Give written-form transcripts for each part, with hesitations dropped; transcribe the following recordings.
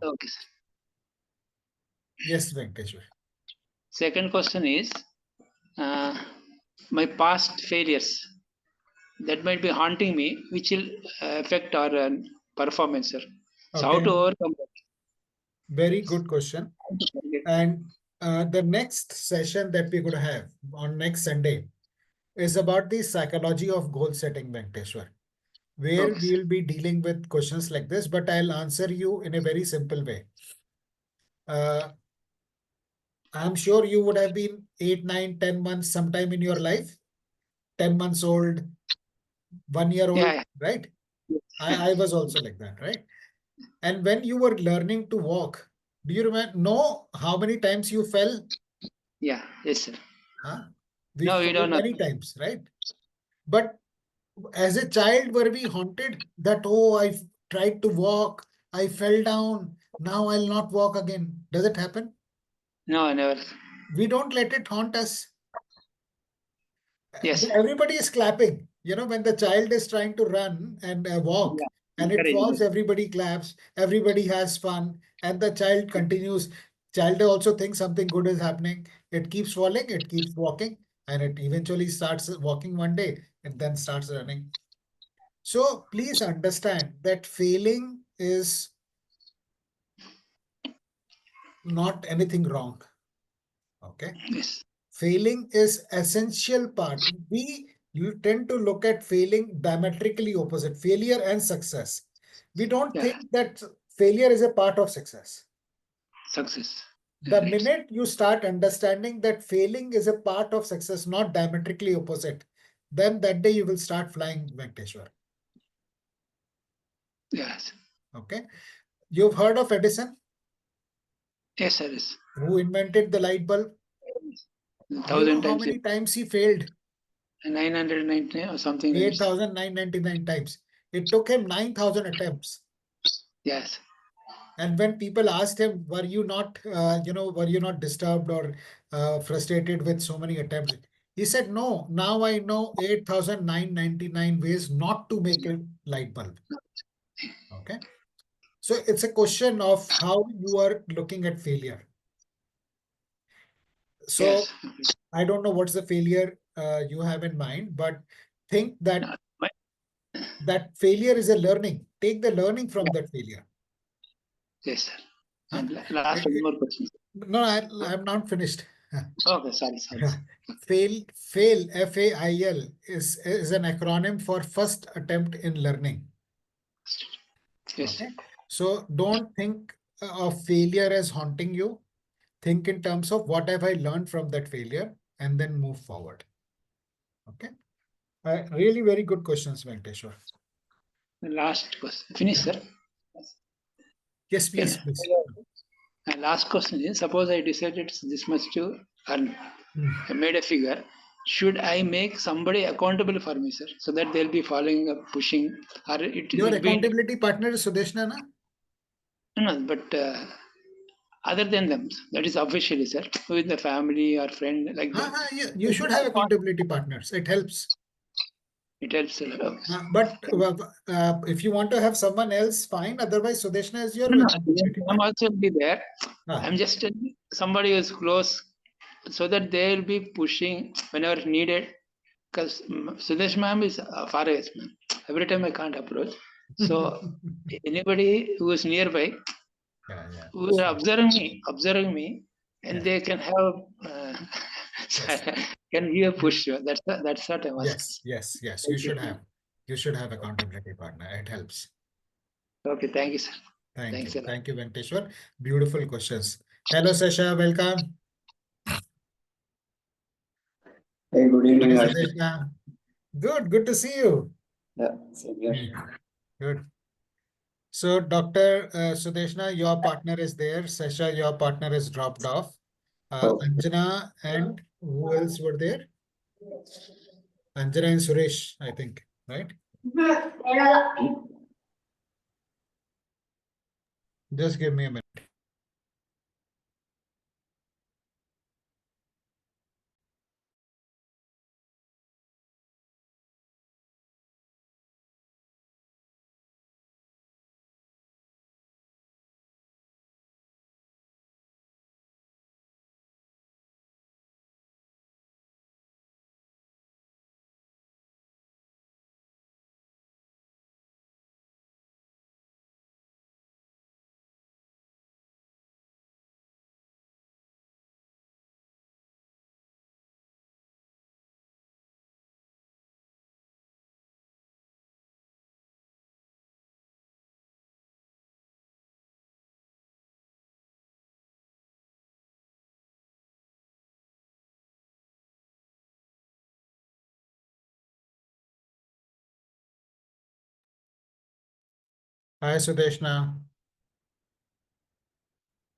Okay, sir. Yes, Venkateshwar. Second question is uh, my past failures that might be haunting me, which will affect our performance, sir. So, how Okay, to overcome very good question. that? And the next session that we're going to have on next Sunday is about the psychology of goal setting, Venkateshwar, where Okay, sir. we'll be dealing with questions like this, but I'll answer you in a very simple way. I'm sure you would have been 8, 9, 10 months sometime in your life, 10 months old, 1 year old, Yeah, right? yeah. I was also like that, right? And when you were learning to walk, do you know how many times you fell? Yeah, yes, sir. Huh? We No, we fell don't know. many times, right? But as a child, were we haunted that, oh, I tried to walk, I fell down, now I'll not walk again? Does it happen? No, never. We don't let it haunt us. Yes, sir. Everybody is clapping. When the child is trying to run and walk Yeah, and it falls, encouraging. everybody claps, everybody has fun, and the child continues. Child also thinks something good is happening. It keeps falling, it keeps walking, and it eventually starts walking one day and then starts running. So please understand that failing is not anything wrong. Okay. Yes. Failing is essential part. You tend to look at failing diametrically opposite, failure and success. We don't Yeah, think that failure is a part of success. success. The Right. minute you start understanding that failing is a part of success, not diametrically opposite, then that day you will start flying, Venkateshwar. Yes. Okay. You've heard of Edison, Yes, sir. Yes. who invented the light bulb? Do you know Thousand how times. many times he failed? 999 or something like this. 8,999 times. It took him 9,000 attempts. Yes. And when people asked him, were you not disturbed or frustrated with so many attempts? He said, no, now I know 8,999 ways not to make a light bulb. Okay. So it's a question of how you are looking at failure. So Yes. I don't know what's the failure you have in mind, but think that My- that failure is a learning. Take the learning from that failure. yes, sir. Huh? And last one more question. No, I'm not finished. Okay, sorry, sorry. Fail, FAIL, is an acronym for first attempt in learning. Yes. Okay. So don't think of failure as haunting you. Think in terms of what have I learned from that failure and then move forward. Okay. Really very good questions, Venkateshwar. The last question. Finish, sir. Yes, Can, please, please. my last question is: suppose I decided this much to earn, Hmm. I made a figure. Should I make somebody accountable for me, sir, so that they'll be following up, pushing, or it Your will be accountability partner is Sudeshna, na? no, but other than them, that is officially, sir, with the family or friend like that. You should have accountability partners. It helps. It helps a lot. Okay. But if you want to have someone else, fine. Otherwise, Sudeshna is your No, no, accountability I'm partner. also be there. Ah, I'm just telling somebody who is close so that they'll be pushing whenever needed. Because Sudesh ma'am is far away, ma'am. Every time I can't approach. So anybody who is nearby, yeah, yeah. who is observing me, and Yeah. they can have Yes. can give a push. That's what I'm asking. Yes. Yes. Yes. You Thank you. should have. You should have accountability partner. It helps. Okay, thank you, sir. Thank Thanks you. a lot. Thank you, Venkateshwar. Beautiful questions. Hello, Sasha. Welcome. Hey, good Hi, evening, Harshit. Sudeshna. Good. Good to see you. Yeah, same here. Good. So, Dr. Sudeshna, your partner is there. Sasha, your partner is dropped off. Oh, Anjana and who else were there? Anjana and Suresh, I think, right? Just give me a minute. Hi, Sudeshna.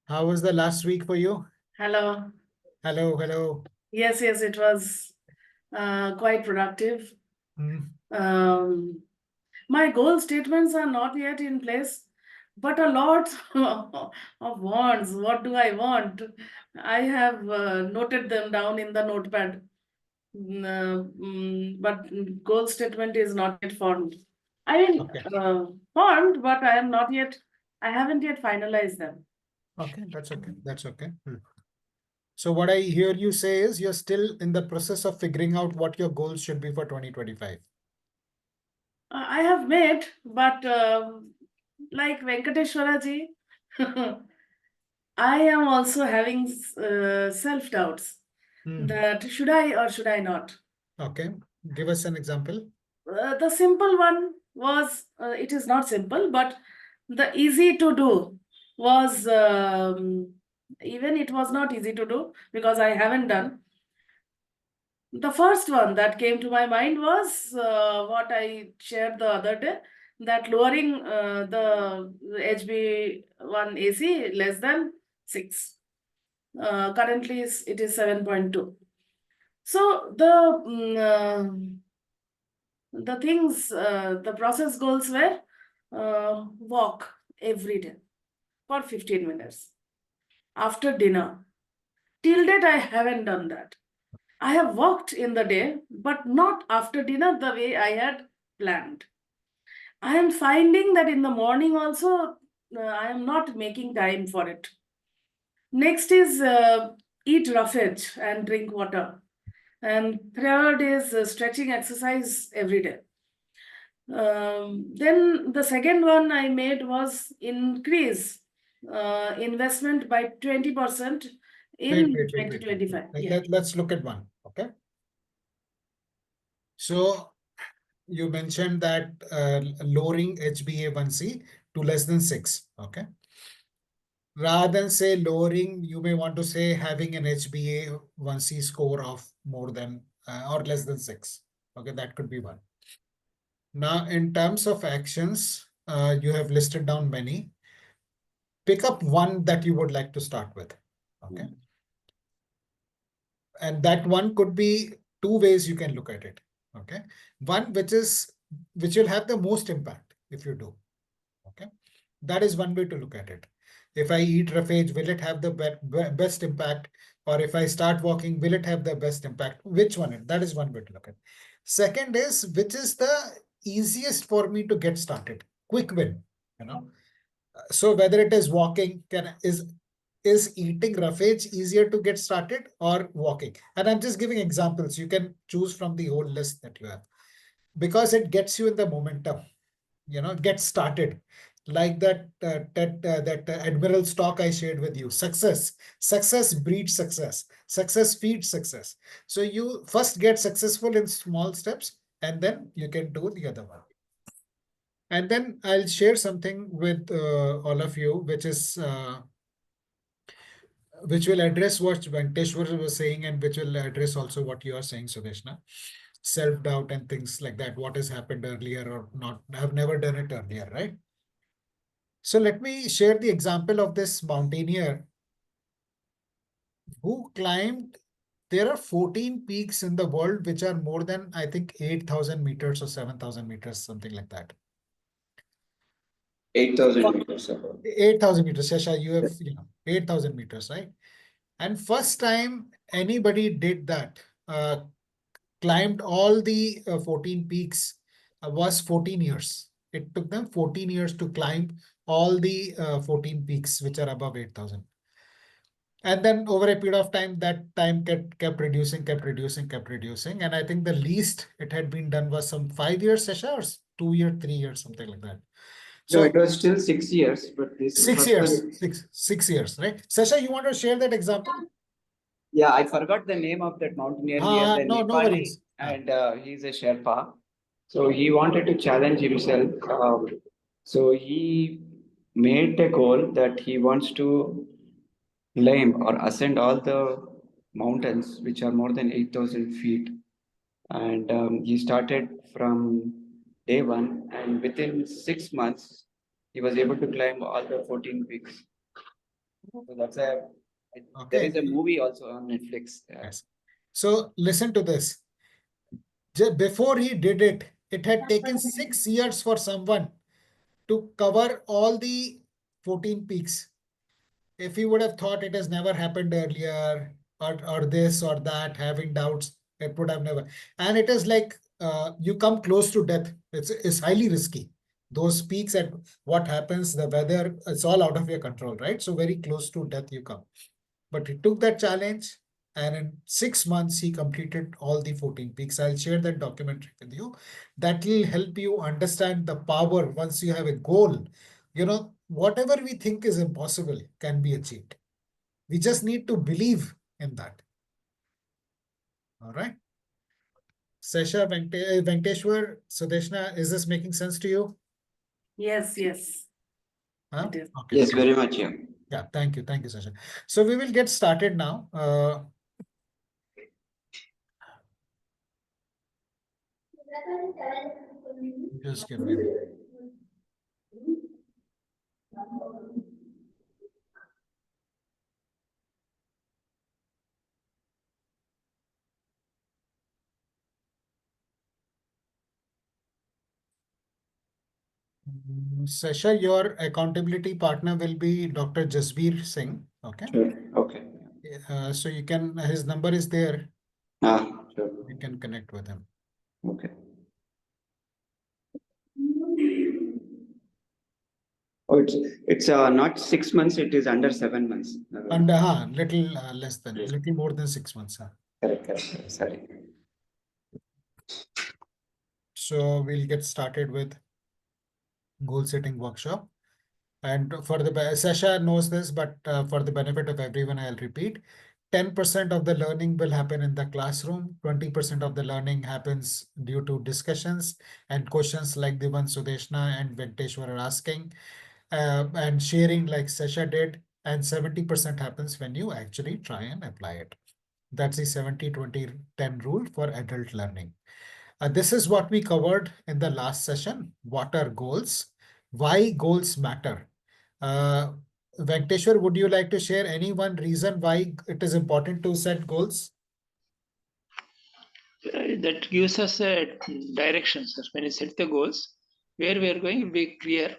How was the last week for you? Hello. Hello, hello. Yes, it was quite productive. Hmm. My goal statements are not yet in place, but a lot of wants. What do I want? I have noted them down in the notepad. But goal statement is not yet formed. I mean, Okay. formed, but I haven't yet finalized them. Okay, that's okay. That's okay. So what I hear you say is you're still in the process of figuring out what your goals should be for 2025. I have made, but like Venkateshwara ji, I am also having self doubts that should I or should I not. Okay, give us an example. The simple one was, it is not simple, but the easy to do was, even it was not easy to do because I haven't done. The first one that came to my mind was what I shared the other day, that lowering the HB1 AC less than 6. Currently it is 7.2. So the process goals were walk every day for 15 minutes after dinner. Till date, I haven't done that. I have walked in the day, but not after dinner the way I had planned. I am finding that in the morning also, I am not making time for it. Next is eat roughage and drink water. And third is stretching exercise every day. Then the second one I made was increase investment by 20% in Wait. 2025. Let's look at one. Okay. So you mentioned that lowering HbA1c to less than 6. Okay. Rather than say lowering, you may want to say having an HbA1c score of more than or less than 6. Okay, that could be one. Now, in terms of actions, you have listed down many. Pick up one that you would like to start with. Okay. And that one could be two ways you can look at it. Okay. One which will have the most impact if you do. Okay. That is one way to look at it. If I eat roughage, will it have the best impact? Or if I start walking, will it have the best impact? Which one? That is one way to look at it. Second is, which is the easiest for me to get started? Quick win, you know. So whether it is walking, is eating roughage easier to get started or walking? And I'm just giving examples. You can choose from the whole list that you have because it gets you in the momentum, get started. Like that Admiral stock I shared with you. Success breeds success. Success feeds success. So you first get successful in small steps, and then you can do the other one. And then I'll share something with all of you, which will address what Venkateshwar was saying, and which will address also what you are saying, Sudeshna. Self-doubt and things like that. What has happened earlier or not? I've never done it earlier, right? So let me share the example of this mountaineer who climbed. There are 14 peaks in the world which are more than, I think, 8,000 meters or 7,000 meters, something like that. 8,000 meters above. 8,000 meters, Shasha, you have 8,000 meters, right? And first time anybody did that, climbed all the 14 peaks, was 14 years. It took them 14 years to climb all the 14 peaks which are above 8,000. And then over a period of time, that time kept reducing. And I think the least it had been done was some 5 years, Sasha, or 2 years, 3 years, something like that. So it was still 6 years, but this 6 years, 6 years, right? Sasha, you want to share that example? Yeah, I forgot the name of that mountaineer near the No Nepali, worries. and he's a Sherpa. So he wanted to challenge himself. So he made a goal that he wants to climb or ascend all the mountains which are more than 8,000 feet. And he started from day one, and within 6 months, he was able to climb all the 14 peaks. So that's there Okay. is a movie also on Netflix. Yes. So listen to this. Before he did it, it had taken 6 years for someone to cover all the 14 peaks. If he would have thought it has never happened earlier, or this or that, having doubts, it would have never. And it is like you come close to death. It's highly risky. Those peaks and what happens, the weather, it's all out of your control, right? So very close to death you come. But he took that challenge, and in 6 months, he completed all the 14 peaks. I'll share that documentary with you. That will help you understand the power once you have a goal. You know, whatever we think is impossible can be achieved. We just need to believe in that. All right. Sesha, Venkateshwar, Sudeshna, is this making sense to you? Yes, yes. Huh? It is. Okay. Yes, very much. Yeah. Yeah, thank you, Sesha. So we will get started now. Just give me. Sesha, your accountability partner will be Dr. Jasbir Singh. Okay. Sure. Okay. So you can, his number is there. Sure. You can connect with him. Okay. Oh, it's not 6 months. It is under 7 months. And little less than, little more than 6 months. Correct. Sorry. So we'll get started with goal setting workshop. And for the Sesha knows this, but for the benefit of everyone, I'll repeat. 10% of the learning will happen in the classroom. 20% of the learning happens due to discussions and questions like the one Sudeshna and Venkateshwar are asking, and sharing like Sesha did. And 70% happens when you actually try and apply it. That's the 70-20-10 rule for adult learning. This is what we covered in the last session. What are goals? Why goals matter? Venkateshwar, would you like to share any one reason why it is important to set goals? That gives us a direction, sir. When you set the goals, where we are going will be clear.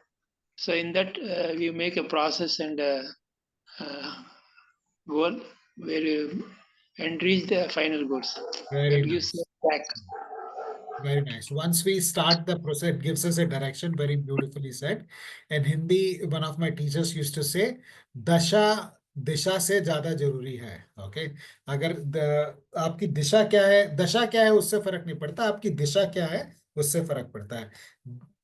So in that, we make a process and a goal where you and reach the final goals. Very That gives nice. a track. Very nice. Once we start the process, it gives us a direction. Very beautifully said. In Hindi, one of my teachers used to say, "Dasha दिशा से ज्यादा जरूरी है." Okay, अगर आपकी दिशा क्या है, दशा क्या है उससे फर्क नहीं पड़ता, आपकी दिशा क्या है उससे फर्क पड़ता है.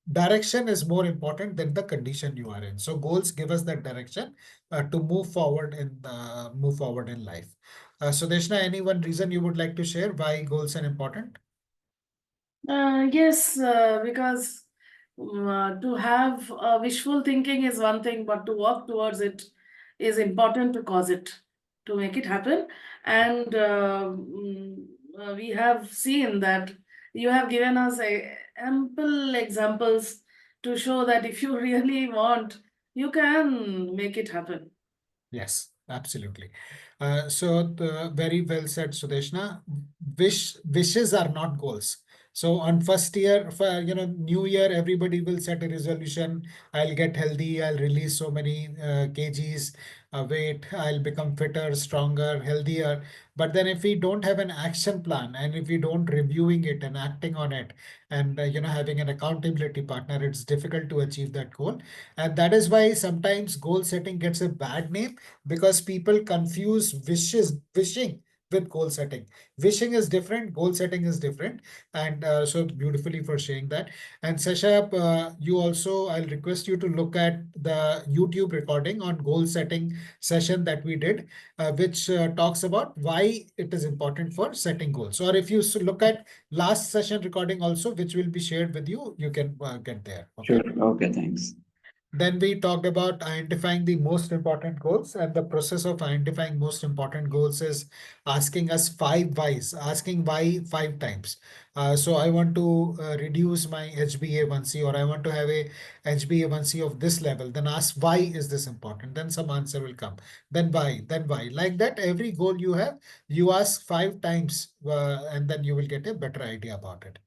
Direction is more important than the condition you are in. So goals give us that direction to move forward in life. Sudeshna, any one reason you would like to share why goals are important? Yes, because to have wishful thinking is one thing, but to work towards it is important to cause it, to make it happen. And we have seen that you have given us ample examples to show that if you really want, you can make it happen. Yes, absolutely. Very well said, Sudeshna. Wishes are not goals. So on first year, for new year, everybody will set a resolution. I'll get healthy. I'll release so many kgs weight. I'll become fitter, stronger, healthier. But then if we don't have an action plan, and if we don't reviewing it and acting on it, and having an accountability partner, it's difficult to achieve that goal. And that is why sometimes goal setting gets a bad name, because people confuse wishing with goal setting. Wishing is different, goal setting is different. And so beautifully for sharing that. And Sesha, you also, I'll request you to look at the YouTube recording on goal setting session that we did, which talks about why it is important for setting goals. Or if you look at last session recording also, which will be shared with you, you can get there. Okay. Sure. Okay. Thanks. Then we talked about identifying the most important goals, and the process of identifying most important goals is asking us 5 whys, asking why 5 times. So I want to reduce my HbA1c, or I want to have a HbA1c of this level. Then ask why is this important? Then some answer will come. Then why? Then why? Like that, every goal you have, you ask 5 times, and then you will get a better idea about it.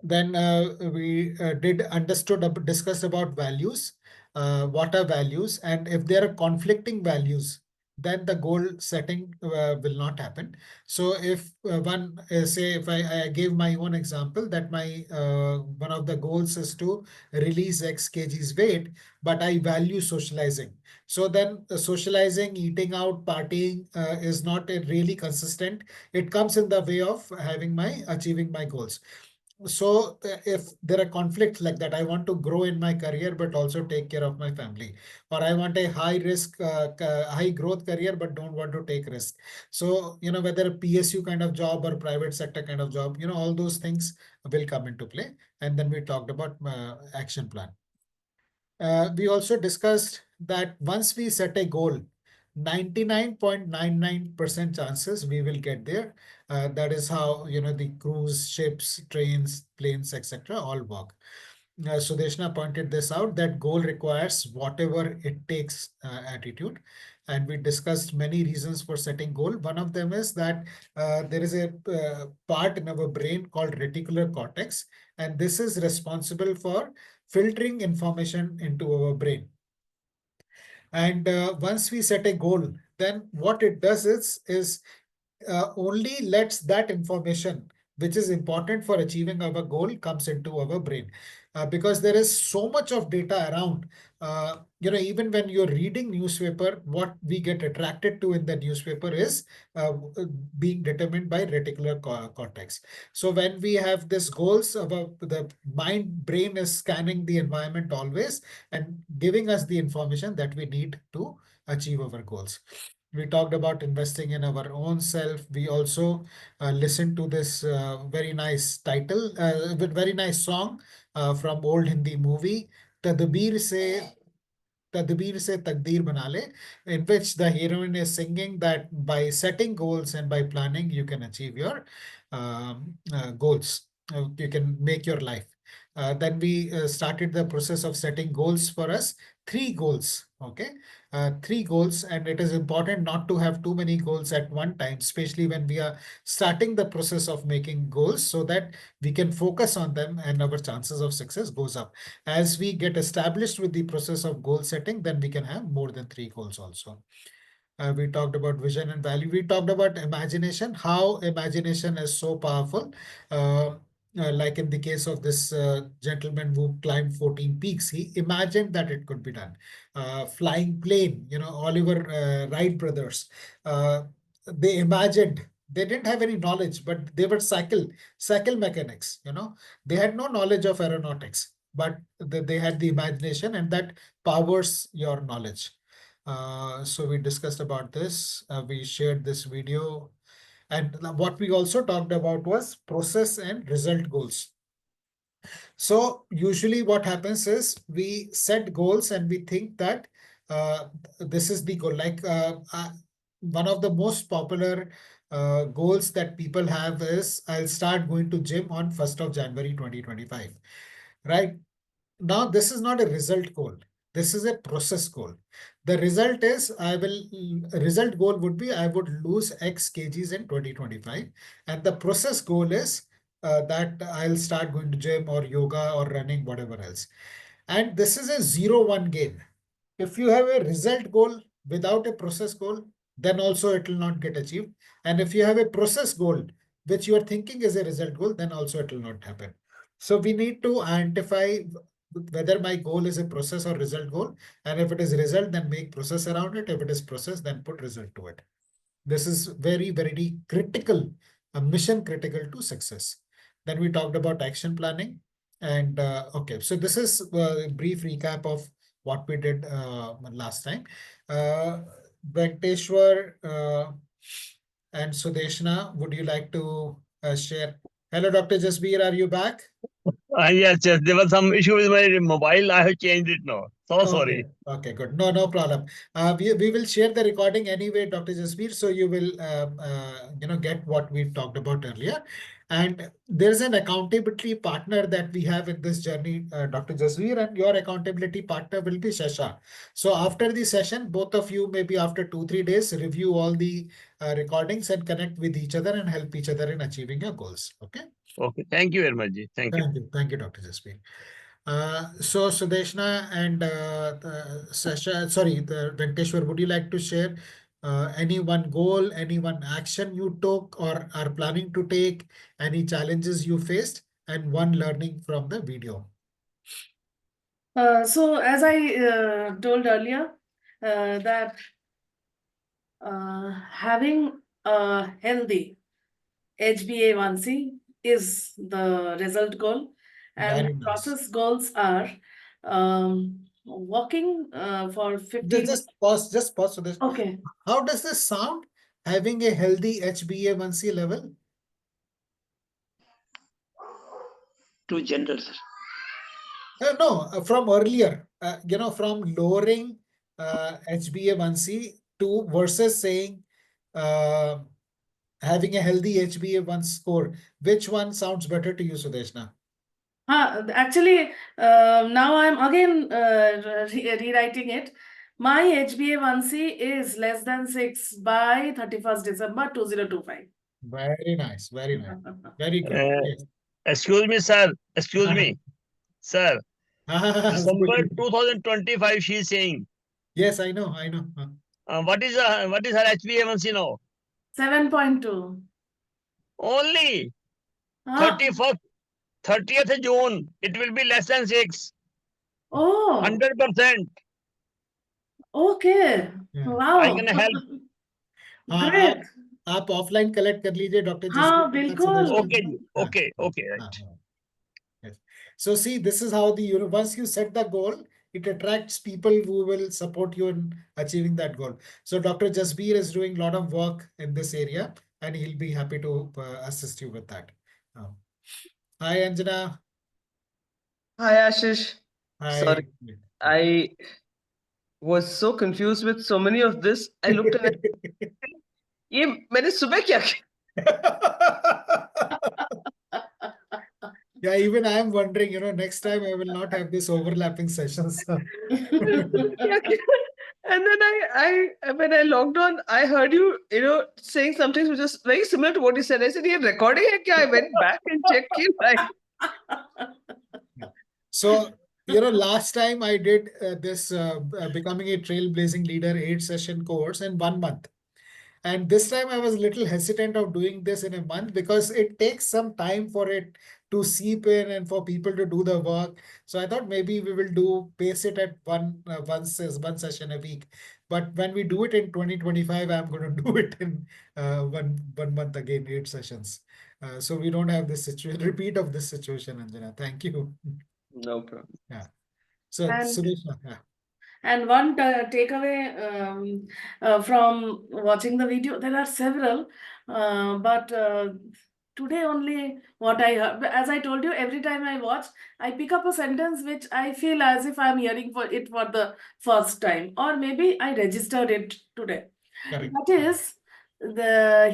Then we discussed about values. What are values? And if there are conflicting values, then the goal setting will not happen. So if say if I gave my own example that my one of the goals is to release X kgs weight, but I value socializing. So then socializing, eating out, partying is not really consistent. It comes in the way of achieving my goals. So if there are conflicts like that, I want to grow in my career but also take care of my family, or I want a high growth career but don't want to take risk. So whether a PSU kind of job or private sector kind of job, all those things will come into play. And then we talked about action plan. We also discussed that once we set a goal, 99.99% chances we will get there. That is how the cruise ships, trains, planes, etc. all work. Sudeshna pointed this out, that goal requires whatever it takes attitude. And we discussed many reasons for setting goal. One of them is that there is a part in our brain called reticular cortex, and this is responsible for filtering information into our brain. And once we set a goal, then what it does is only lets that information which is important for achieving our goal comes into our brain. Because there is so much of data around. Even when you're reading newspaper, what we get attracted to in the newspaper is being determined by reticular cortex. So when we have this goals, the brain is scanning the environment always and giving us the information that we need to achieve our goals. We talked about investing in our own self. We also listened to this very nice title, very nice song from old Hindi movie, Tadbir Se Takdeer Bana Le, in which the heroine is singing that by setting goals and by planning, you can achieve your goals. You can make your life. Then we started the process of setting goals for us. 3 goals, okay? 3 goals, and it is important not to have too many goals at one time, especially when we are starting the process of making goals, so that we can focus on them and our chances of success goes up. As we get established with the process of goal setting, then we can have more than 3 goals also. We talked about vision and value. We talked about imagination, how imagination is so powerful. Like in the case of this gentleman who climbed 14 peaks, he imagined that it could be done. Flying plane, Oliver Wright brothers, they imagined. They didn't have any knowledge, but they were cycle mechanics. They had no knowledge of aeronautics, but they had the imagination, and that powers your knowledge. So we discussed about this. We shared this video. And what we also talked about was process and result goals. So usually what happens is we set goals and we think that this is the goal. Like one of the most popular goals that people have is, I'll start going to gym on 1st of January 2025, right? Now, this is not a result goal. This is a process goal. The result goal would be I would lose X kgs in 2025. And the process goal is that I'll start going to gym or yoga or running, whatever else. And this is a 0-1 game. If you have a result goal without a process goal, then also it will not get achieved. And if you have a process goal, which you are thinking is a result goal, then also it will not happen. So we need to identify whether my goal is a process or result goal. And if it is result, then make process around it. If it is process, then put result to it. This is very, very critical, mission critical to success. Then we talked about action planning. And okay, so this is a brief recap of what we did last time. Venkateshwar and Sudeshna, would you like to share? Hello, Dr. Jasbir, are you back? Yes, there was some issue with my mobile. I have changed it now. So sorry. Okay, good. No problem. We will share the recording anyway, Dr. Jasveer, so you will get what we talked about earlier. And there's an accountability partner that we have in this journey, Dr. Jasveer, and your accountability partner will be Shasha. So after the session, both of you, maybe after 2-3 days, review all the recordings and connect with each other and help each other in achieving your goals. Okay. Okay. Thank you very much. Ji. Thank you. Thank you, Dr. Jasveer. So Sudeshna and Sasha, sorry, the Venkateshwar, would you like to share any one goal, any one action you took or are planning to take, any challenges you faced, and one learning from the video? So as I told earlier, that having a healthy HbA1c is the result goal, and Very nice. process goals are walking for 15 Just pause, Sudeshna. Okay. How does this sound? Having a healthy HbA1c level? Too general, sir. No, from earlier, from lowering HbA1c to versus saying having a healthy HbA1 score. Which one sounds better to you, Sudeshna? Actually, now I'm again rewriting it. My HbA1c is less than 6 by 31st December 2025. Very nice, very nice. Very good. Yes. Excuse me, sir. Excuse me, sir. December Good. 2025, she is saying. Yes, I know. What is her HbA1c now? 7.2. Only Ah, 30th June, it will be less than 6. oh, 100%. okay. Yeah. Wow. I can help. Great. आप offline collect कर लीजिए Dr. हाँ, Jaspreet के साथ बिल्कुल. Sudeshna. Okay, ji. Okay, right. Yes. So see, this is how once you set the goal, it attracts people who will support you in achieving that goal. So Dr. Jasbir is doing a lot of work in this area, and he'll be happy to assist you with that. Hi, Anjana. Hi, Ashish. Hi. Sorry, I was so confused with so many of this. I looked at it. ये मैंने सुबह क्या Yeah, even I am wondering, next time I will not have this overlapping sessions. And then I when I logged on, I heard you, saying something which is very similar to what you said. I said, "ये recording है क्या?" I went back and checked it. So, last time I did this Becoming a Trailblazing Leader 8-session course in 1 month. And this time I was a little hesitant of doing this in a month because it takes some time for it to seep in and for people to do the work. So I thought maybe we will pace it at one session a week. But when we do it in 2025, I'm going to do it in one month again, 8 sessions. So we don't have this repeat of this situation, Anjana. Thank you. No problem. Yeah. So, Sudeshna, yeah. And one takeaway from watching the video, there are several, but today only what I heard, as I told you, every time I watch, I pick up a sentence which I feel as if I'm hearing for the first time, or maybe I registered it today. Correct. That is,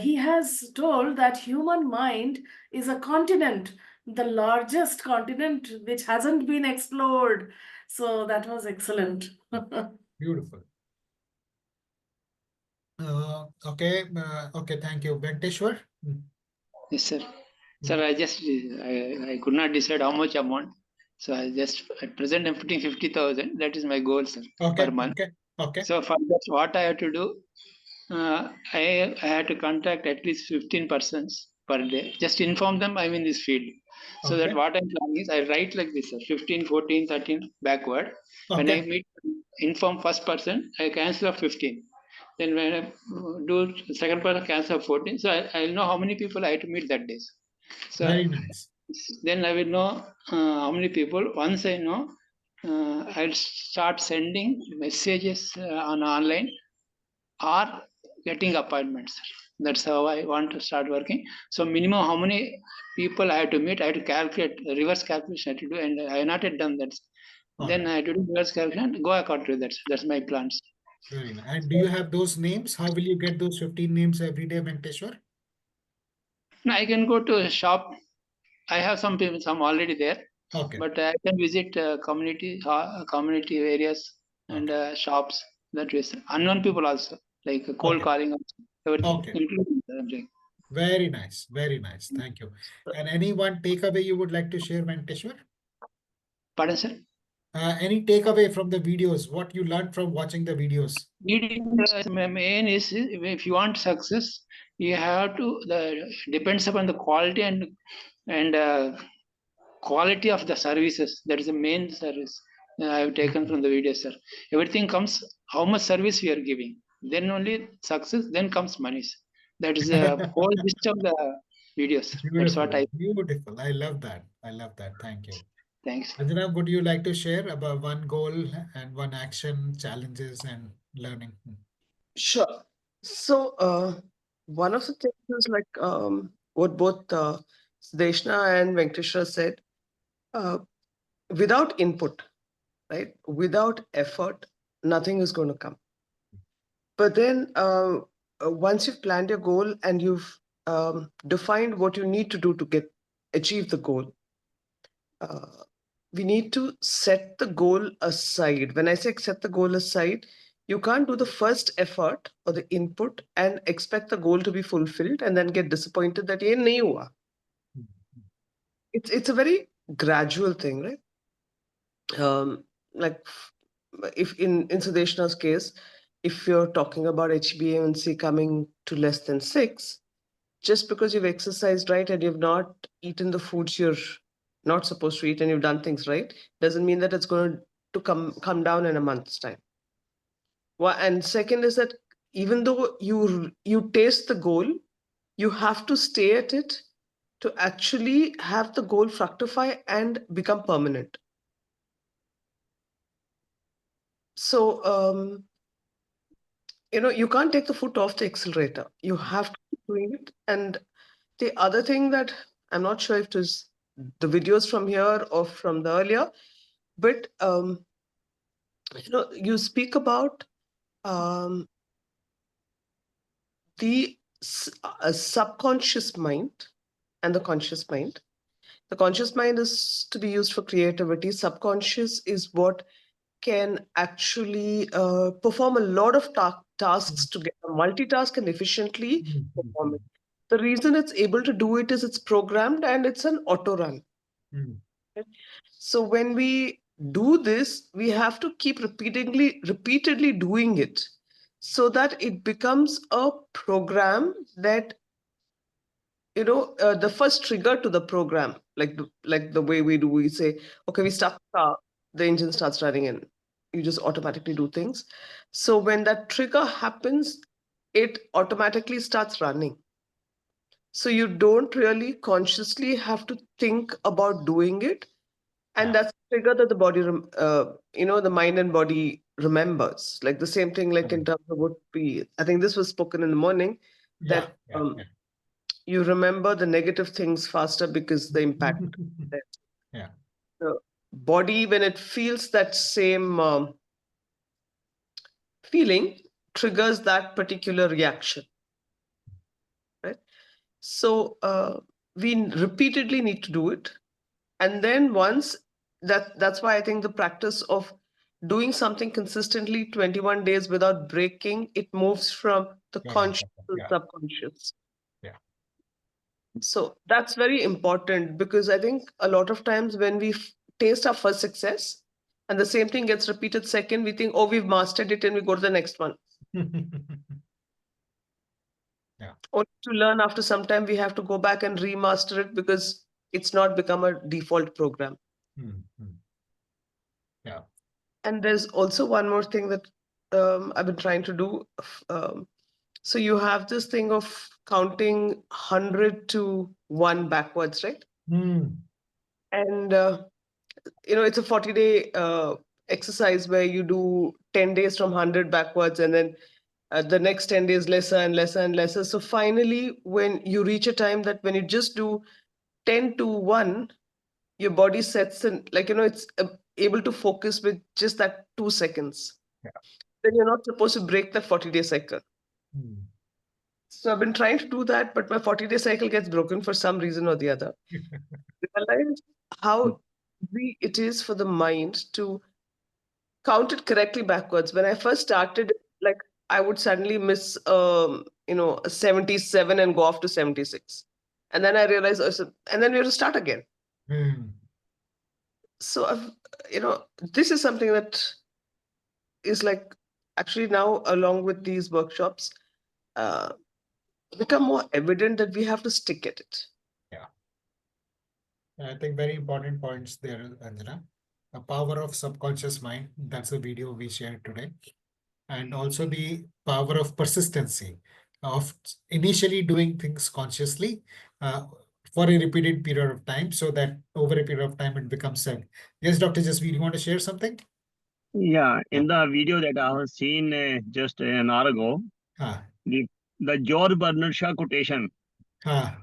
he has told that human mind is a continent, the largest continent which hasn't been explored. So that was excellent. Beautiful. Okay, thank you. Venkateshwar? Yes, sir. Sir, I could not decide how much amount. So at present I'm putting 50,000. That is my goal, sir, per month. Okay. So for that, what I have to do, I had to contact at least 15 persons per day. Just inform them I'm in this field. So that what I'm planning is I write like this, sir, 15, 14, 13 backward. When I inform first person, I cancel off 15. Then when I do second person, cancel off 14. So I'll know how many people I have to meet that day. So very nice. Then I will know how many people. Once I know, I'll start sending messages on online or getting appointments. That's how I want to start working. So minimum how many people I have to meet, I have to calculate, reverse calculation I have to do, and I have not yet done that. Then Alright. I do the reverse calculation, go according to that. That's my plans. Very nice. And do you have those names? How will you get those 15 names every day, Venkateshwar? Now I can go to a shop. I have some people, some already there, Okay. but I can visit community areas and shops. That is unknown people also, like cold Okay. calling, also, everything, Okay. including everything. Very nice. Very nice. Thank you. And any one takeaway you would like to share, Venkateshwar? Pardon, sir? Any takeaway from the videos? What you learned from watching the videos? Main is if you want success, you have to depends upon the quality and quality of the services. That is the main service I have taken from the video, sir. Everything comes how much service we are giving. Then only success. Then comes money. That is the whole gist of the videos. That's what I. Beautiful. I love that. I love that. Thank you. Thanks. Ajana, would you like to share about one goal and one action, challenges and learning? Sure. So, one of the things is like what both Deshna and Venkateshwar said, without input, right? Without effort, nothing is going to come. But then once you've planned your goal and you've defined what you need to do to achieve the goal, we need to set the goal aside. When I say set the goal aside, you can't do the first effort or the input and expect the goal to be fulfilled and then get disappointed that ye nahi hua. It's a very gradual thing, right? Like if in Sudeshna's case, if you're talking about HbA1c coming to less than 6, just because you've exercised right and you've not eaten the foods you're not supposed to eat and you've done things right, doesn't mean that it's going to come down in a month's time. Well, and second is that even though you taste the goal, you have to stay at it to actually have the goal fructify and become permanent. So you can't take the foot off the accelerator. You have to keep doing it. And the other thing that I'm not sure if it is the videos from here or from the earlier, but you speak about the subconscious mind and the conscious mind. The conscious mind is to be used for creativity. Subconscious is what can actually perform a lot of tasks together, multitask and efficiently perform it. The reason it's able to do it is it's programmed and it's an auto run. Okay? So when we do this, we have to keep repeatedly doing it so that it becomes a program that the first trigger to the program, like the way we say, okay, we start the car, the engine starts running and you just automatically do things. So when that trigger happens, it automatically starts running. So you don't really consciously have to think about doing it. And that's the trigger that the body, the mind and body remembers. Like the same thing, like in terms of I think this was spoken in the morning, that you remember the negative things faster because the impact. The body, when it feels that same feeling, triggers that particular reaction, right? So we repeatedly need to do it. And then once that's why I think the practice of doing something consistently 21 days without breaking, it moves from the conscious to the subconscious. So that's very important, because I think a lot of times when we taste our first success and the same thing gets repeated second, we think, oh, we've mastered it, and we go to the next one. Only to learn after some time we have to go back and remaster it because it's not become a default program. And there's also one more thing that I've been trying to do. So you have this thing of counting 100 to 1 backwards, right? And it's a 40-day exercise where you do 10 days from 100 backwards, and then the next 10 days lesser and lesser and lesser. So finally, when you reach a time that when you just do 10 to 1, your body sets in, able to focus with just that 2 seconds, Yeah. then you're not supposed to break the 40-day cycle. Hmm. So I've been trying to do that, but my 40-day cycle gets broken for some reason or the other. Realize how easy it is for the mind to count it correctly backwards. When I first started, like I would suddenly miss, a 77 and go off to 76. And then I realized, and then we have to start again. Hmm. So this is something that is like actually now, along with these workshops, become more evident that we have to stick at it. I think very important points there, Anjana. The power of subconscious mind. That's the video we shared today. And also the power of persistency, of initially doing things consciously for a repeated period of time, so that over a period of time it becomes self. Yes, Dr. Jasveer, you want to share something? Yeah, in the video that I have seen just an hour ago, Ah, the George Bernard Shaw quotation, ah,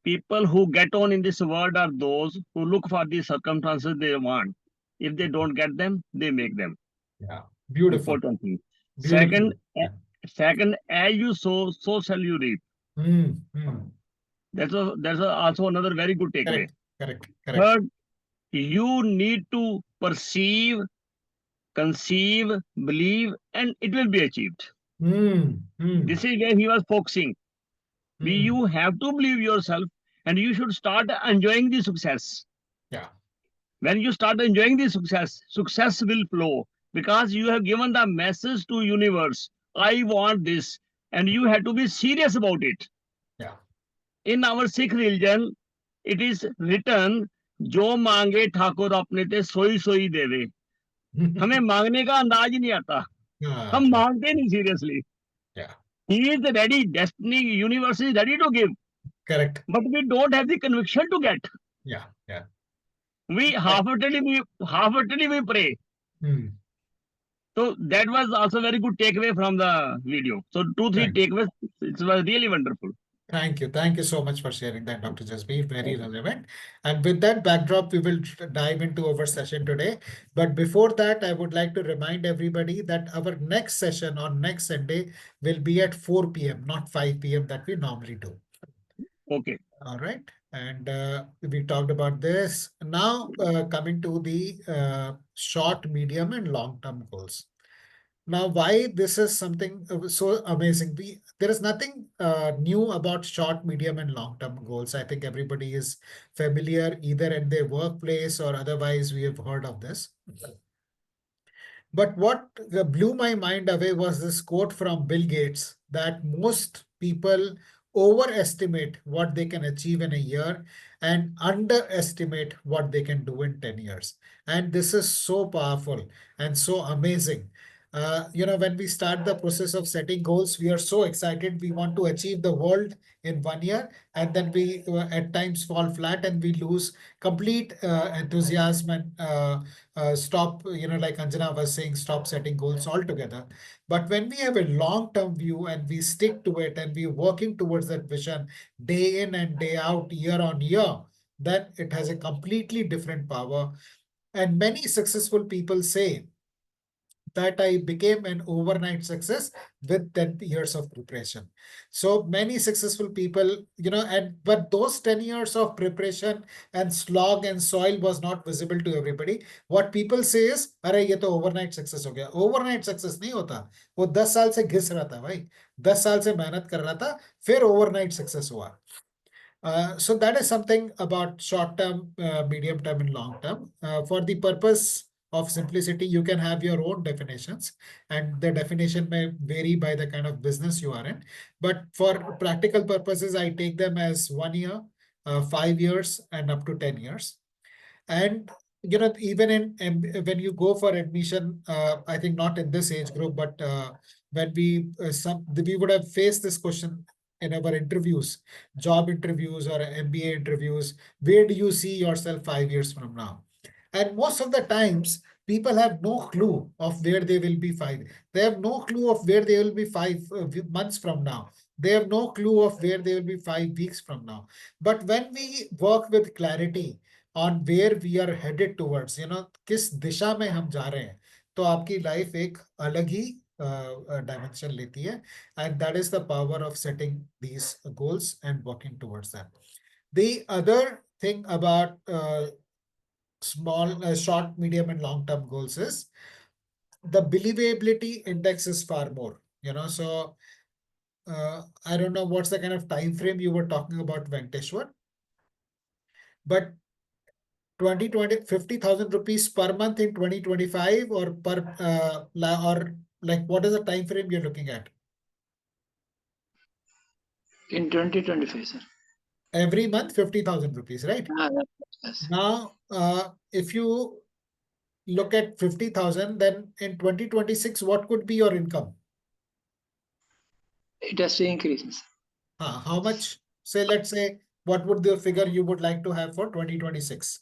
people who get on in this world are those who look for the circumstances they want. If they don't get them, they make them. yeah. Beautiful. Important thing. Beautiful. Yeah. Second, as you sow, so shall you reap. That's also another very good takeaway. Correct. Third, you need to perceive, conceive, believe, and it will be achieved. This is where he was focusing. You have to believe yourself, and you should start enjoying the success. Yeah. When you start enjoying the success will flow, because you have given the message to universe, I want this, and you have to be serious about it. Yeah. In our Sikh religion, it is written, जो मांगे ठाकुर अपने ते सोई सोई देवे. हमें मांगने का अंदाज ही नहीं आता. हम मांगते नहीं seriously. Yeah. He is ready. Destiny, universe is ready to give. Correct. But we don't have the conviction to get. Yeah. We half-heartedly we pray. So that was also very good takeaway from the video. So 2-3 takeaways. It was really wonderful. Thank you. Thank you so much for sharing that, Dr. Jasbir. Very relevant. And with that backdrop, we will dive into our session today. But before that, I would like to remind everybody that our next session on next Sunday will be at 4 p.m., not 5 p.m. that we normally do. Okay. All right. And we talked about this. Now, coming to the short, medium, and long-term goals. Now, why this is something so amazing? There is nothing new about short, medium, and long-term goals. I think everybody is familiar either in their workplace or otherwise we have heard of this. But what blew my mind away was this quote from Bill Gates that most people overestimate what they can achieve in a year and underestimate what they can do in 10 years. And this is so powerful and so amazing. When we start the process of setting goals, we are so excited. We want to achieve the world in 1 year, and then we at times fall flat and we lose complete enthusiasm and stop, like Anjana was saying, stop setting goals altogether. But when we have a long-term view and we stick to it and we're working towards that vision day in and day out, year on year, then it has a completely different power. And many successful people say that I became an overnight success with 10 years of preparation. So many successful people, but those 10 years of preparation and slog and soil was not visible to everybody. What people say is, अरे ये तो overnight success हो गया. Overnight success नहीं होता. वो 10 साल से घिस रहा था भाई. 10 साल से मेहनत कर रहा था, फिर overnight success हुआ. So that is something about short term, medium term, and long term. For the purpose of simplicity, you can have your own definitions, and the definition may vary by the kind of business you are in. But for practical purposes, I take them as 1 year, 5 years, and up to 10 years. And even when you go for admission, I think not in this age group, but when we would have faced this question in our interviews, job interviews or MBA interviews, where do you see yourself 5 years from now? And most of the times, people have no clue of where they will be They have no clue of where they will be 5 months from now. They have no clue of where they will be 5 weeks from now. But when we work with clarity on where we are headed towards, किस दिशा में हम जा रहे हैं, तो आपकी life एक अलग ही डायमेंशन लेती है. And that is the power of setting these goals and working towards them. The other thing about short, medium, and long-term goals is the believability index is far more. So I don't know what's the kind of time frame you were talking about, Venkateshwar, but 50,000 rupees per month in 2025, or or like, what is the time frame you're looking at? In 2025, sir. Every month 50,000 rupees, right? Yes. Now, if you look at 50,000, then in 2026, what could be your income? It has to increase, sir. How much? Say, let's say, what would the figure you would like to have for 2026?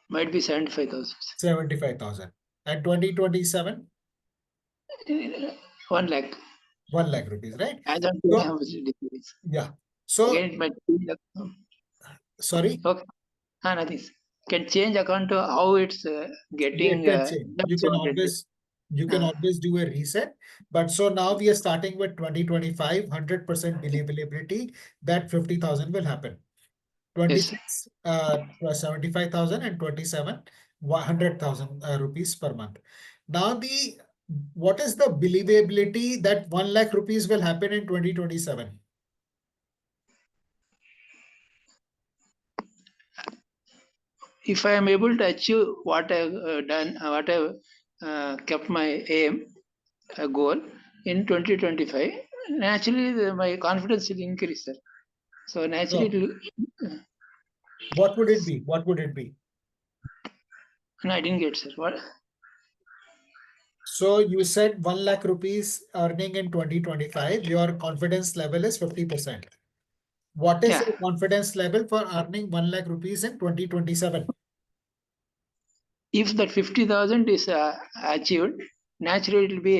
Might be 75,000. 75,000. And 2027? 1 lakh. 1 lakh rupees, right? I don't So- know how much it is. Yeah. So, Again, it might change. sorry? Okay. Nothing. Can change according to how it's getting. It can change. You can always do a reset. But so now we are starting with 2025, 100% believability that 50,000 will happen. 26, 75,000, and 27, 100,000 rupees per month. Now, what is the believability that 1 lakh rupees will happen in 2027? If I am able to achieve what I've done, what I've kept my aim, goal in 2025, naturally my confidence will increase, sir. So naturally, What would it be? What would it be? no, I didn't get, sir. What? So you said 1 lakh rupees earning in 2025, your confidence level is 50%. What is Yeah. your confidence level for earning 1 lakh rupees in 2027? If that 50,000 is achieved, naturally it will be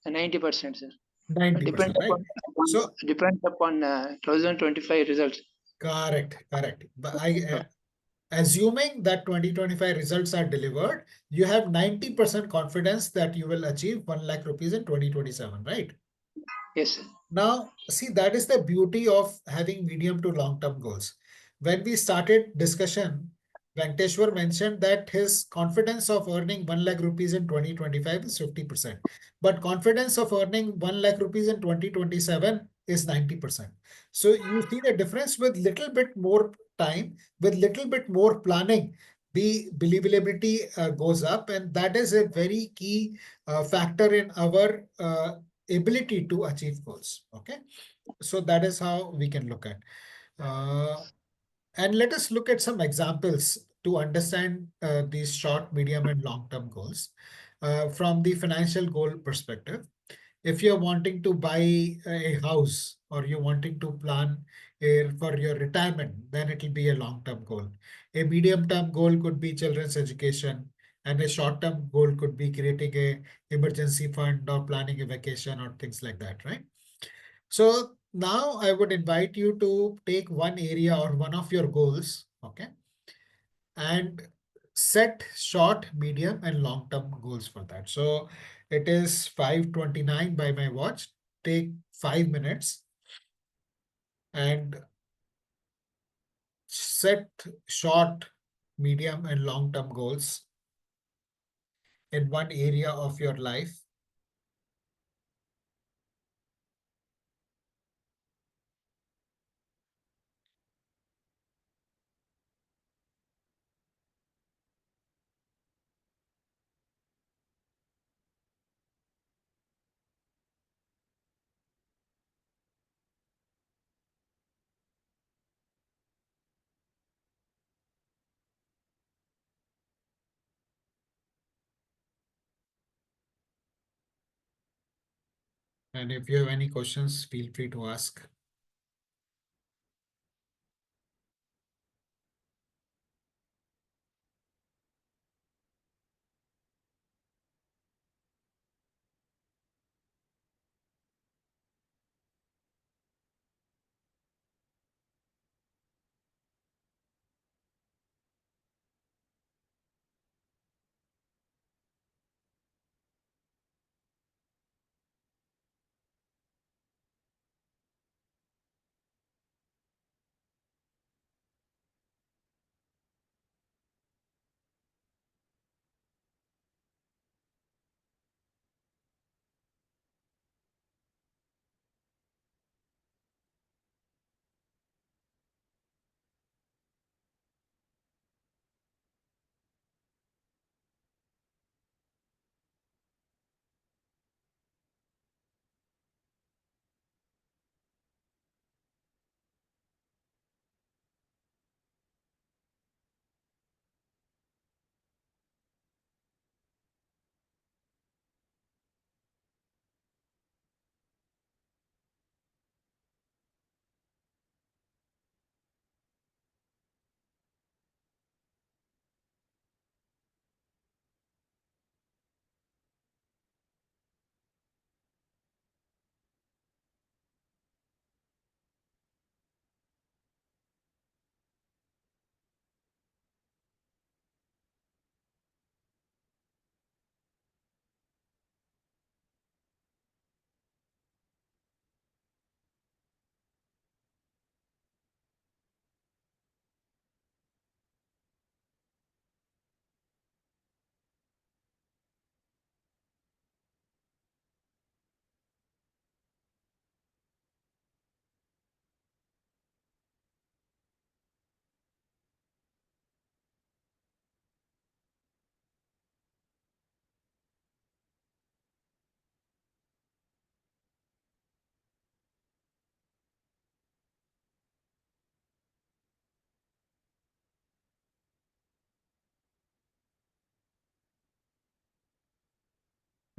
90%, sir. 90%, right? So Depends upon 2025 results. correct. But assuming that 2025 results are delivered, you have 90% confidence that you will achieve 1 lakh rupees in 2027, right? Yes, sir. Now, see, that is the beauty of having medium to long-term goals. When we started discussion, Venkateshwar mentioned that his confidence of earning 1 lakh rupees in 2025 is 50%. But confidence of earning 1 lakh rupees in 2027 is 90%. So you see the difference. With little bit more time, with little bit more planning, the believability goes up. And that is a very key factor in our ability to achieve goals. Okay, so that is how we can look at. And let us look at some examples to understand these short, medium, and long-term goals from the financial goal perspective. If you're wanting to buy a house, or you're wanting to plan for your retirement, then it will be a long-term goal. A medium-term goal could be children's education, and a short-term goal could be creating a emergency fund or planning a vacation or things like that, right? So now I would invite you to take one area or one of your goals, okay, and set short, medium, and long-term goals for that. So it is 5:29 by my watch. Take 5 minutes and set short, medium, and long-term goals in one area of your life. And if you have any questions, feel free to ask.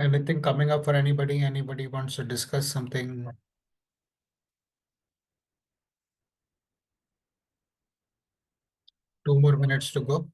Anything coming up for anybody? Anybody wants to discuss something? Two more minutes to go.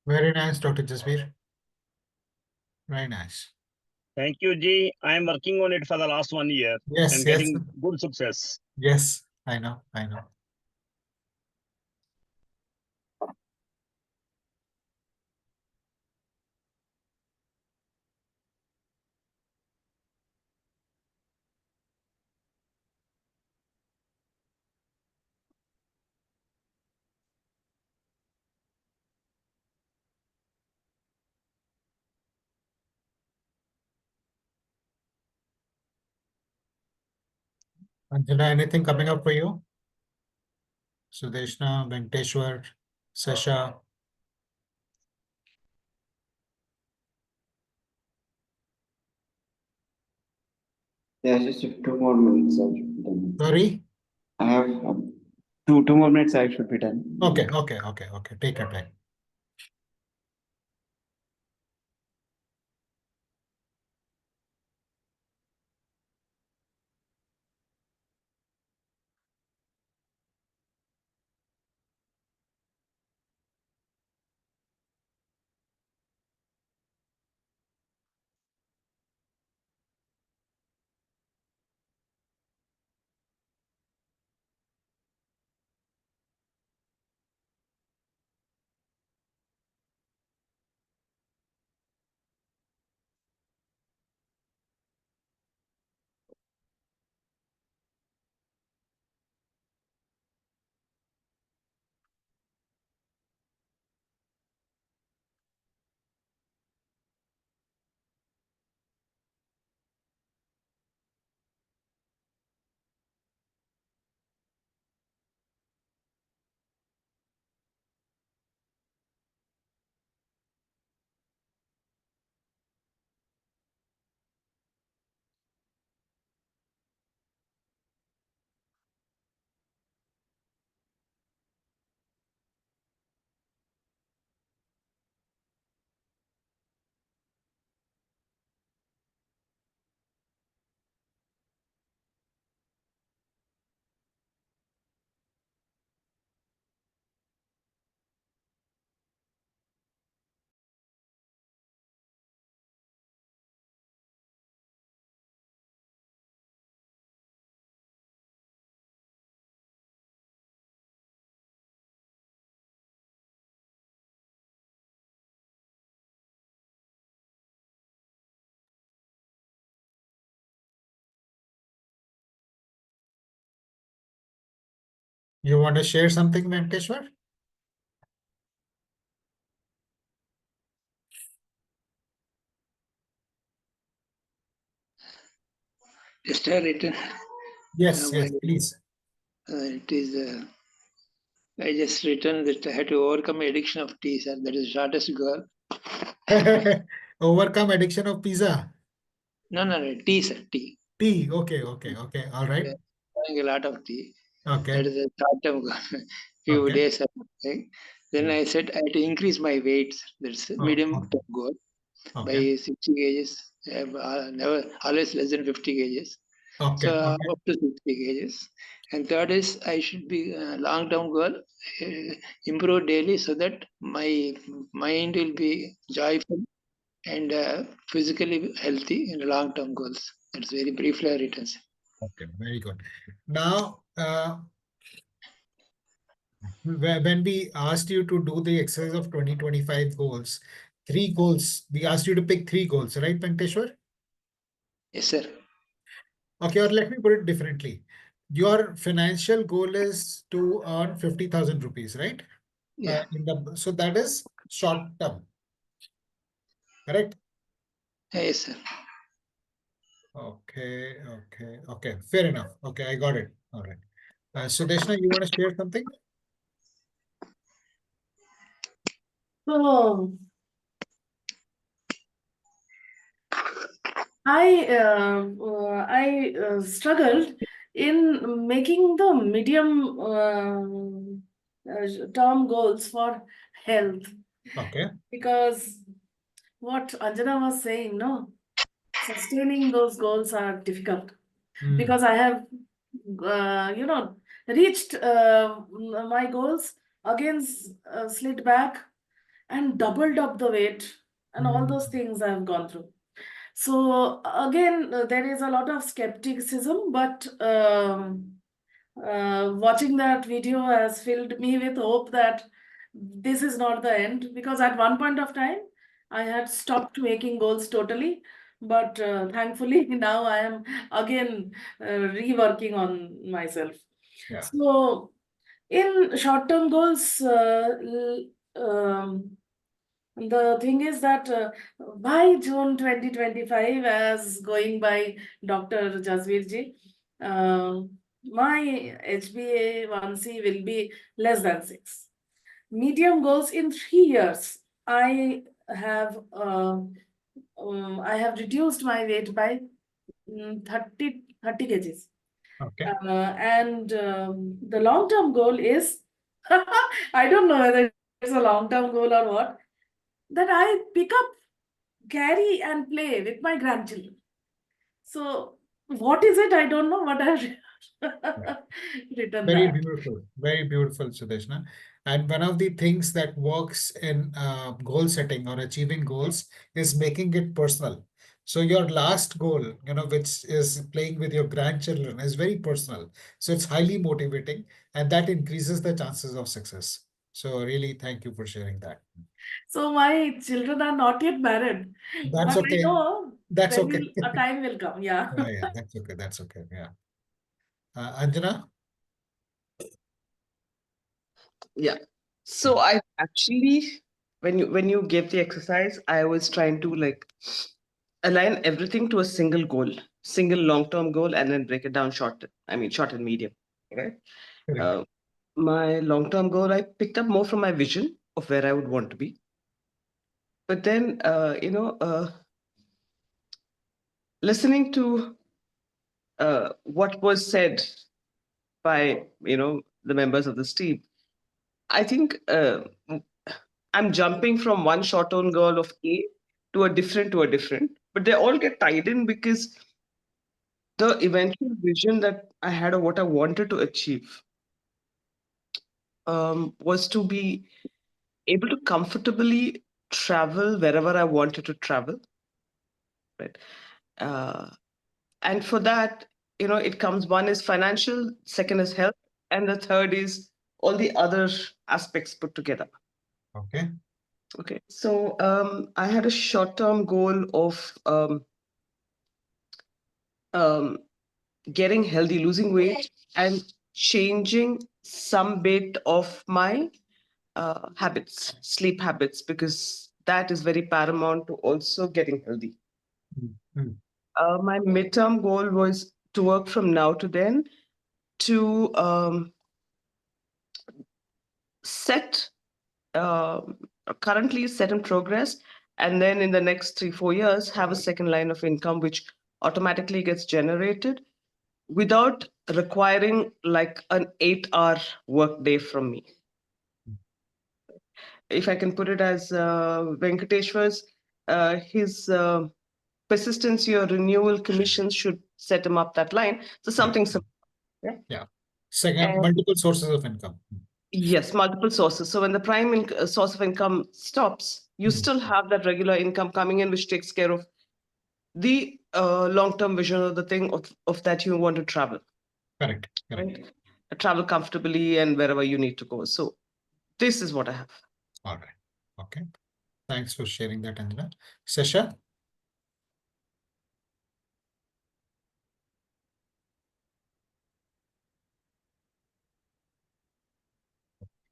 Very nice, Dr. Jasbir. Very nice. Thank you, Ji. I am working on it for the last 1 year Yes, and yes, getting good success. yes. I know, I know. Anjana, anything coming up for you? Sudeshna, Venkateshwar, Sasha. Yeah, just 2 more minutes. I should be done. Sorry? I have two more minutes. I should be done. Okay. Take your time. You want to share something, Venkateshwar? Just I written. Yes, my- yes, please. It is. I just written that I had to overcome addiction of tea, sir. That is the shortest goal. Overcome addiction of pizza. No, tea, sir. Tea. Tea. Okay. All right. Having a lot of tea. That Okay. is a short term goal. Few Okay. days. Then I said I had to increase my weight. That's a Oh, medium okay. term goal. By Okay. 60 kgs. I have never always less than 50 kgs. Okay. So Okay. up to 60 kgs. And third is I should be long term goal, improve daily so that my mind will be joyful and physically healthy in the long term goals. That's very briefly written. Okay. Very good. Now, when we asked you to do the exercise of 2025 goals, 3 goals, we asked you to pick 3 goals, right, Venkateshwar? Yes, sir. Okay, or let me put it differently. Your financial goal is to earn 50,000 rupees, right? Yeah. So that is short term. Correct? Yes, sir. Okay. Fair enough. Okay, I got it. All right. Sudeshna, you want to share something? So I struggled in making the medium term goals for health, Okay. because what Anjana was saying, no, sustaining those goals are difficult, because I have reached my goals, again slid back and doubled up the weight, and all those things I have gone through. So again, there is a lot of skepticism, but watching that video has filled me with hope that this is not the end, because at one point of time I had stopped making goals totally, but thankfully now I am again reworking on myself. Yeah. So in short-term goals, the thing is that by June 2025, as going by Dr. Jasveer ji, my HbA1c will be less than 6. Medium goals in 3 years. I have reduced my weight by 30 kgs. Okay. And the long-term goal is, I don't know whether it's a long-term goal or what, that I pick up, carry, and play with my grandchildren. So, what is it? I don't know what I've written Very that. beautiful, Sudeshna. And one of the things that works in goal setting or achieving goals is making it personal. So your last goal, which is playing with your grandchildren, is very personal. So it's highly motivating, and that increases the chances of success. So really, thank you for sharing that. So my children are not yet married, That's but I okay. know That's okay. a time will come. Yeah. Yeah, that's okay. Yeah. Anjana? Yeah. So I actually, when you gave the exercise, I was trying to like align everything to a single goal, single long-term goal, and then break it down short and medium. Okay. Correct. My long-term goal, I picked up more from my vision of where I would want to be. But then, listening to what was said by, the members of this team, I think I'm jumping from one short-term goal of A to a different, but they all get tied in because the eventual vision that I had of what I wanted to achieve was to be able to comfortably travel wherever I wanted to travel, right? And for that, it comes, one is financial, second is health, and the third is all the other aspects put together. Okay. So I had a short-term goal of getting healthy, losing weight, and changing some bit of my habits, sleep habits, because that is very paramount to also getting healthy. My midterm goal was to work from now to then to currently set in progress, and then in the next 3-4 years have a second line of income which automatically gets generated without requiring like an 8-hour work day from me. If I can put it as Venkateshwar's, his persistency or renewal commissions should set him up that line. So something similar. Yeah. Second, multiple sources of income. Yes, multiple sources. So when the prime source of income stops, you still have that regular income coming in, which takes care of the long-term vision of the thing of that you want to travel. Correct. Right? Travel comfortably and wherever you need to go. So this is what I have. All right. Okay. Thanks for sharing that, Anjana. Sesha?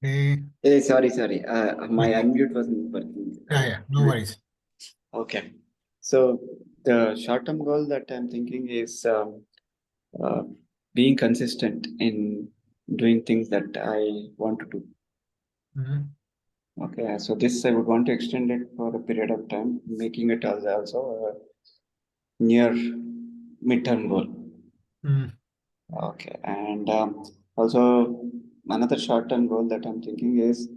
Hey, sorry. My unmute wasn't working. Yeah, no worries. Okay. So the short-term goal that I'm thinking is uh, being consistent in doing things that I want to do. Mhm. Okay, so this I would want to extend it for a period of time, making it as also a near midterm goal. Mm. Okay, and also another short-term goal that I'm thinking is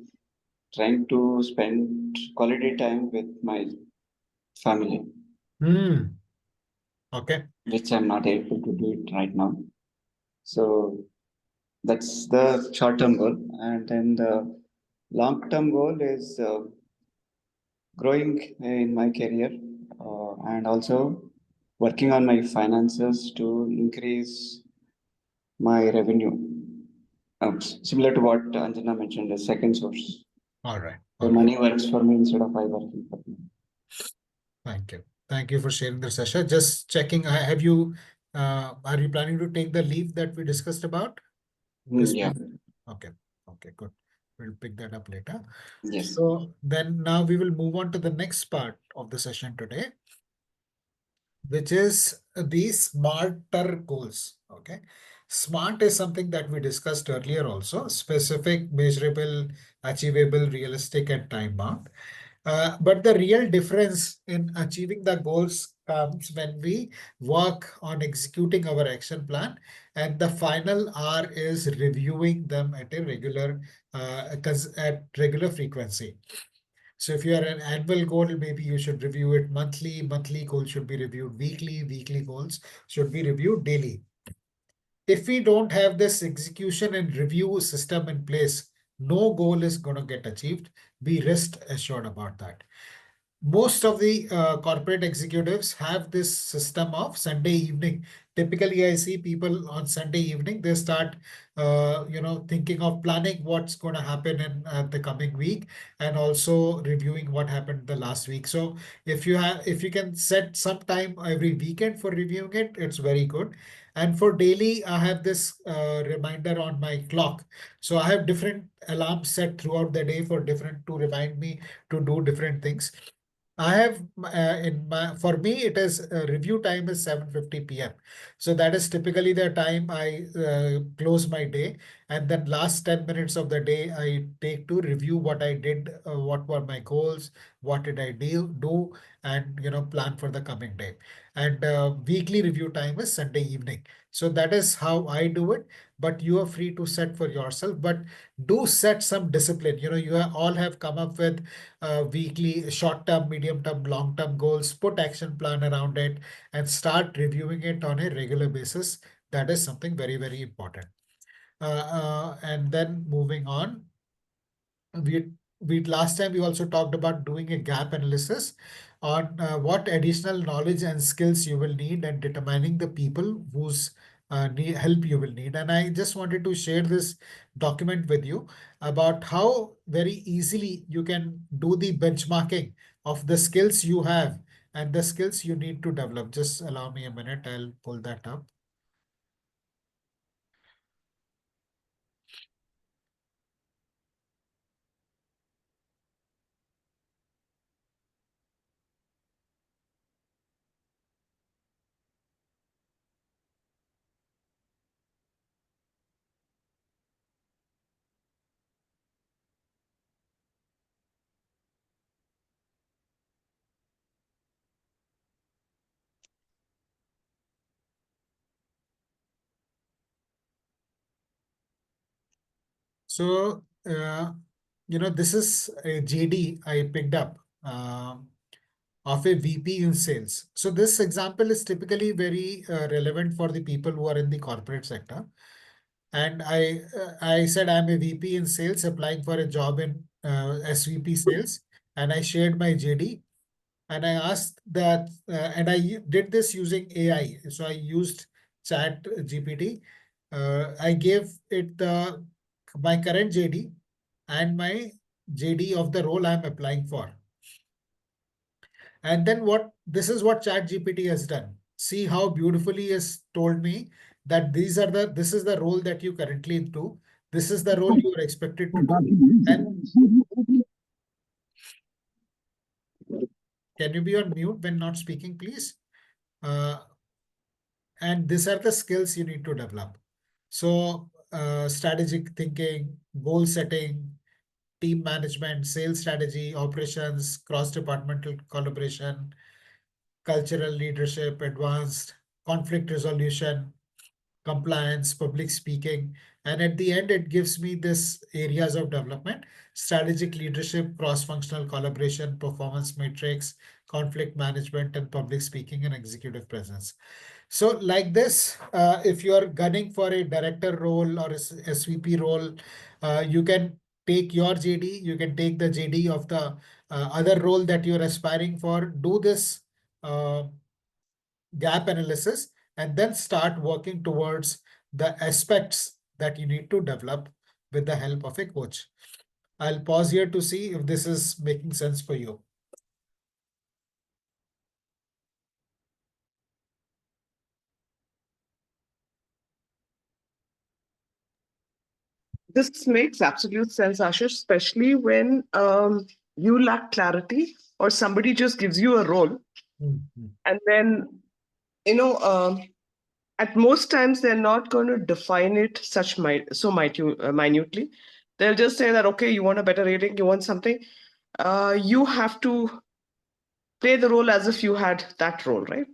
trying to spend quality time with my family, Mm. Okay. which I'm not able to do it right now. So that's the short-term goal, and then the long-term goal is growing in my career and also working on my finances to increase my revenue. Similar to what Anjana mentioned, a second source. All right. So All right. money works for me instead of I working for me. Thank you. Thank you for sharing this, Sasha. Just checking, are you planning to take the leave that we discussed about? This Yeah. week? Okay. Okay, good. We'll pick that up later. Yes. So then now we will move on to the next part of the session today, which is the smarter goals. Okay. SMART is something that we discussed earlier also: specific, measurable, achievable, realistic, and time bound. But the real difference in achieving the goals comes when we work on executing our action plan, and the final R is reviewing them at a at regular frequency. So if you are an annual goal, maybe you should review it monthly. Monthly goals should be reviewed weekly. Weekly goals should be reviewed daily. If we don't have this execution and review system in place, no goal is going to get achieved. Be rest assured about that. Most of the corporate executives have this system of Sunday evening. Typically, I see people on Sunday evening, they start, thinking of planning what's going to happen in the coming week, and also reviewing what happened the last week. So if you can set some time every weekend for reviewing it, it's very good. And for daily, I have this reminder on my clock. So I have different alarms set throughout the day to remind me to do different things. I have for me it is review time is 7:50 p.m. So that is typically the time I close my day, and then last 10 minutes of the day I take to review what I did, what were my goals, what did I do, and plan for the coming day. And weekly review time is Sunday evening. So that is how I do it. But you are free to set for yourself. But do set some discipline. All have come up with weekly, short-term, medium-term, long-term goals, put action plan around it, and start reviewing it on a regular basis. That is something very, very important. And then moving on, we last time we also talked about doing a gap analysis on what additional knowledge and skills you will need, and determining the people whose help you will need. And I just wanted to share this document with you about how very easily you can do the benchmarking of the skills you have and the skills you need to develop. Just allow me a minute, I'll pull that up. So, this is a JD I picked up of a VP in sales. So this example is typically very relevant for the people who are in the corporate sector. And I said I'm a VP in sales applying for a job in SVP sales, and I shared my JD. And I asked that, and I did this using AI. So I used Chat GPT. I gave it my current JD and my JD of the role I'm applying for. And then this is what Chat GPT has done. See how beautifully has told me that this is the role that you currently do. This is the role you are expected to do. And Can you be on mute when not speaking, please? And these are the skills you need to develop. So strategic thinking, goal setting, team management, sales strategy, operations, cross-departmental collaboration, cultural leadership, advanced conflict resolution, compliance, public speaking. And at the end, it gives me this areas of development: strategic leadership, cross-functional collaboration, performance matrix, conflict management, and public speaking and executive presence. So like this, if you are gunning for a director role or a SVP role, you can take your JD, you can take the JD of the other role that you're aspiring for, do this gap analysis, and then start working towards the aspects that you need to develop with the help of a coach. I'll pause here to see if this is making sense for you. This makes absolute sense, Ashish, especially when you lack clarity or somebody just gives you a role. And then, at most times they're not going to define it so minutely. They'll just say that, okay, you want a better rating, you want something. You have to play the role as if you had that role, right?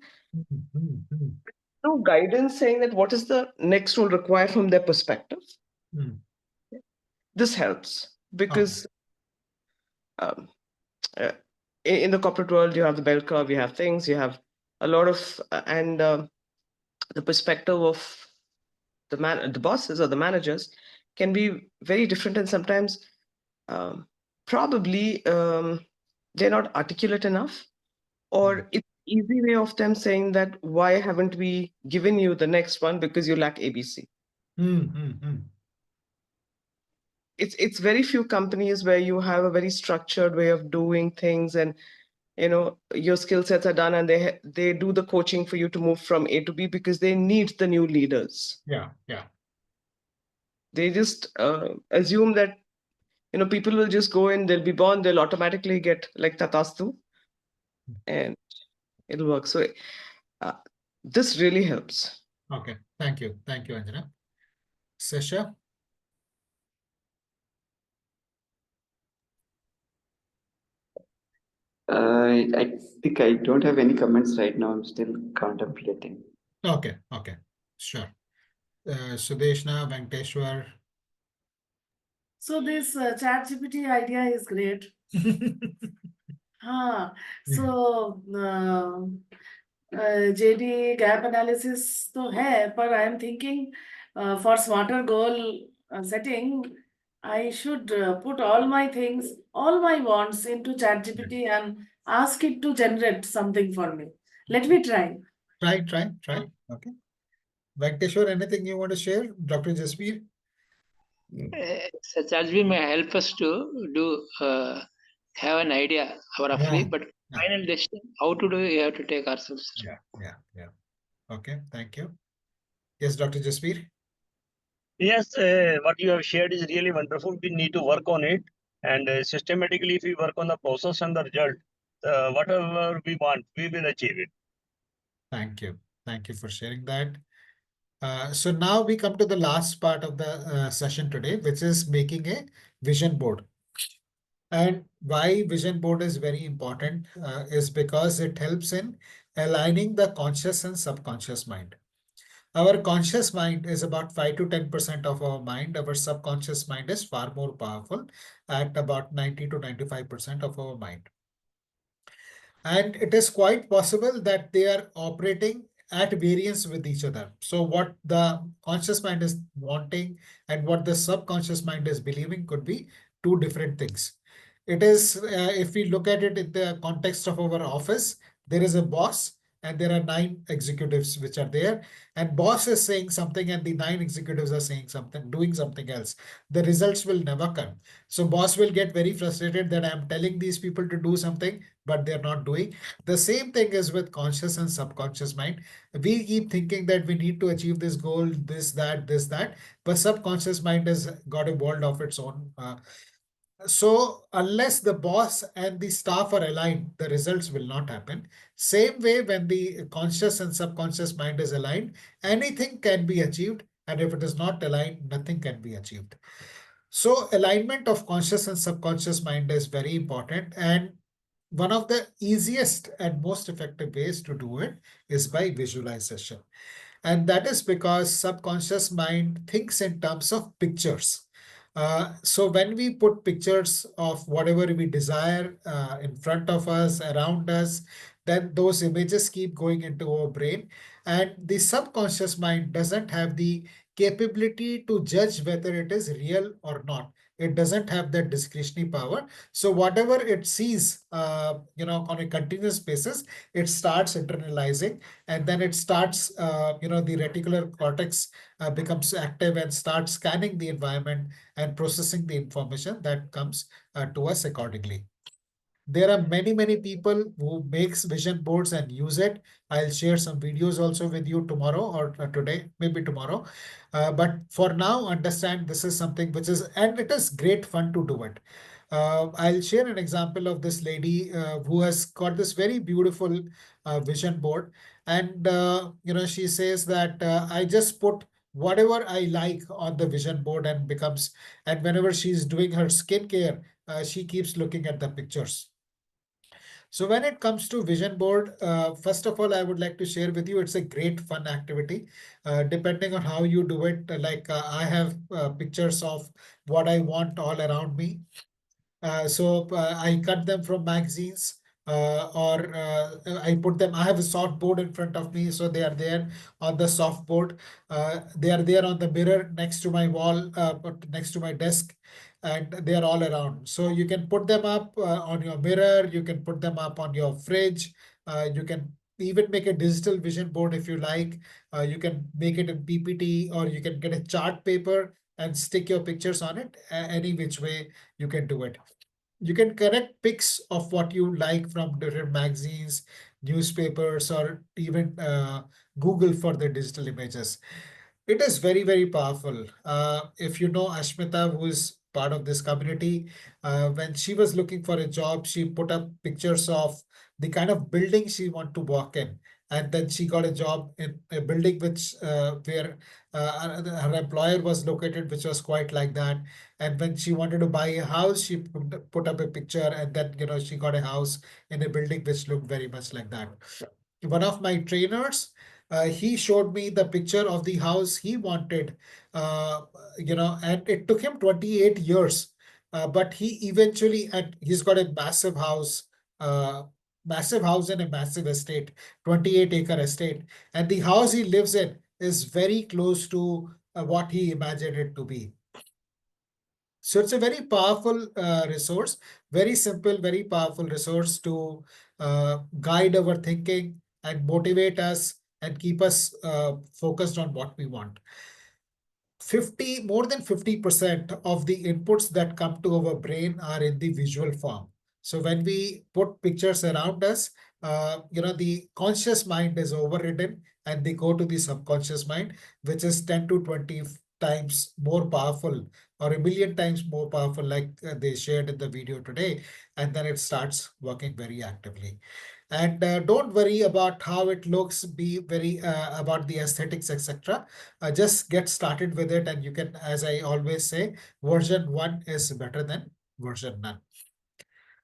No guidance saying that what is the next role required from their perspective. This helps because in the corporate world, you have the bell curve, you have things, you have a lot of, and the perspective of the bosses or the managers can be very different, and sometimes probably they're not articulate enough, or it's an easy way of them saying that why haven't we given you the next one because you lack ABC. It's very few companies where you have a very structured way of doing things, and your skill sets are done, and they do the coaching for you to move from A to B because they need the new leaders. Yeah. They just assume that people will just go in, they'll be born, they'll automatically get like tatastu, and it'll work. So this really helps. Okay, thank you, Anjana. Sasha. I think I don't have any comments right now. I'm still contemplating. Okay, sure. Sudeshna, Venkateshwar. So this ChatGPT idea is great. So JD gap analysis तो है, but I am thinking for smarter goal setting, I should put all my things, all my wants into ChatGPT and ask it to generate something for me. Let me try. Try. Okay. Venkateshwar, anything you want to share? Dr. Jasbir? ChatGPT may help us to do have an idea roughly, but final decision how to do, we have to take ourselves. Yeah. Okay, thank you. Yes, Dr. Jasbir. Yes, what you have shared is really wonderful. We need to work on it, and systematically, if we work on the process and the result, whatever we want, we will achieve it. Thank you for sharing that. So now we come to the last part of the session today, which is making a vision board. And why vision board is very important is because it helps in aligning the conscious and subconscious mind. Our conscious mind is about 5 to 10% of our mind. Our subconscious mind is far more powerful at about 90 to 95% of our mind. And it is quite possible that they are operating at variance with each other. So what the conscious mind is wanting and what the subconscious mind is believing could be two different things. It is, if we look at it in the context of our office, there is a boss and there are 9 executives which are there, and boss is saying something and the 9 executives are saying something, doing something else. The results will never come. So boss will get very frustrated that I'm telling these people to do something, but they're not doing. The same thing is with conscious and subconscious mind. We keep thinking that we need to achieve this goal, this, that, but subconscious mind has got a world of its own. So unless the boss and the staff are aligned, the results will not happen. Same way, when the conscious and subconscious mind is aligned, anything can be achieved. And if it is not aligned, nothing can be achieved. So alignment of conscious and subconscious mind is very important. And one of the easiest and most effective ways to do it is by visualization. And that is because subconscious mind thinks in terms of pictures. So when we put pictures of whatever we desire in front of us, around us, then those images keep going into our brain. And the subconscious mind doesn't have the capability to judge whether it is real or not. It doesn't have that discretionary power. So whatever it sees, on a continuous basis, it starts internalizing, and then it starts, the reticular cortex becomes active and starts scanning the environment and processing the information that comes to us accordingly. There are many people who makes vision boards and use it. I'll share some videos also with you tomorrow or today, maybe tomorrow. But for now, understand this is something which is, and it is great fun to do it. I'll share an example of this lady who has got this very beautiful vision board. And, she says that I just put whatever I like on the vision board and whenever she's doing her skincare, she keeps looking at the pictures. So when it comes to vision board, first of all, I would like to share with you, it's a great fun activity. Depending on how you do it, I have pictures of what I want all around me. So I cut them from magazines, or I put them. I have a soft board in front of me, so they are there on the soft board. They are there on the mirror next to my wall, next to my desk, and they are all around. So you can put them up on your mirror. You can put them up on your fridge. You can even make a digital vision board if you like. You can make it in PPT, or you can get a chart paper and stick your pictures on it. Any which way you can do it. You can connect pics of what you like from different magazines, newspapers, or even Google for the digital images. It is very powerful. If you know Ashmita, who is part of this community, when she was looking for a job, she put up pictures of the kind of building she want to walk in. And then she got a job in a building where her employer was located, which was quite like that. And when she wanted to buy a house, she put up a picture, and then she got a house in a building which looked very much like that. One of my trainers, he showed me the picture of the house he wanted, and it took him 28 years. But he eventually, and he's got a massive house in a massive estate, 28-acre estate. And the house he lives in is very close to what he imagined it to be. So it's a very powerful resource, very simple, very powerful resource to guide our thinking and motivate us and keep us focused on what we want. More than 50% of the inputs that come to our brain are in the visual form. So when we put pictures around us, the conscious mind is overridden and they go to the subconscious mind, which is 10 to 20 times more powerful, or a million times more powerful, like they shared in the video today. And then it starts working very actively. And don't worry about how it looks, be very about the aesthetics, etc. Just get started with it, and you can, as I always say, version 1 is better than version none.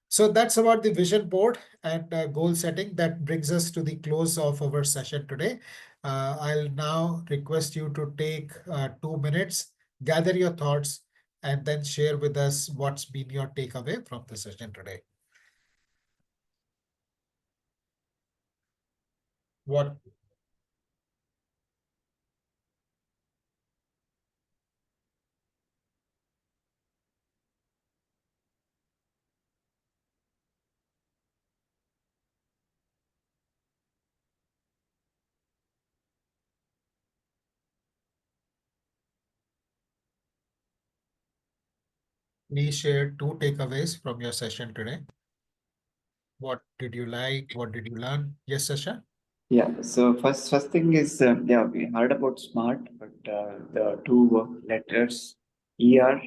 So that's about the vision board and goal setting. That brings us to the close of our session today. I'll now request you to take 2 minutes, gather your thoughts, and then share with us what's been your takeaway from the session today. What? Please share 2 takeaways from your session today. What did you like? What did you learn? Yes, Sasha? Yeah, so first thing is, we heard about SMART, but the 2 letters ER,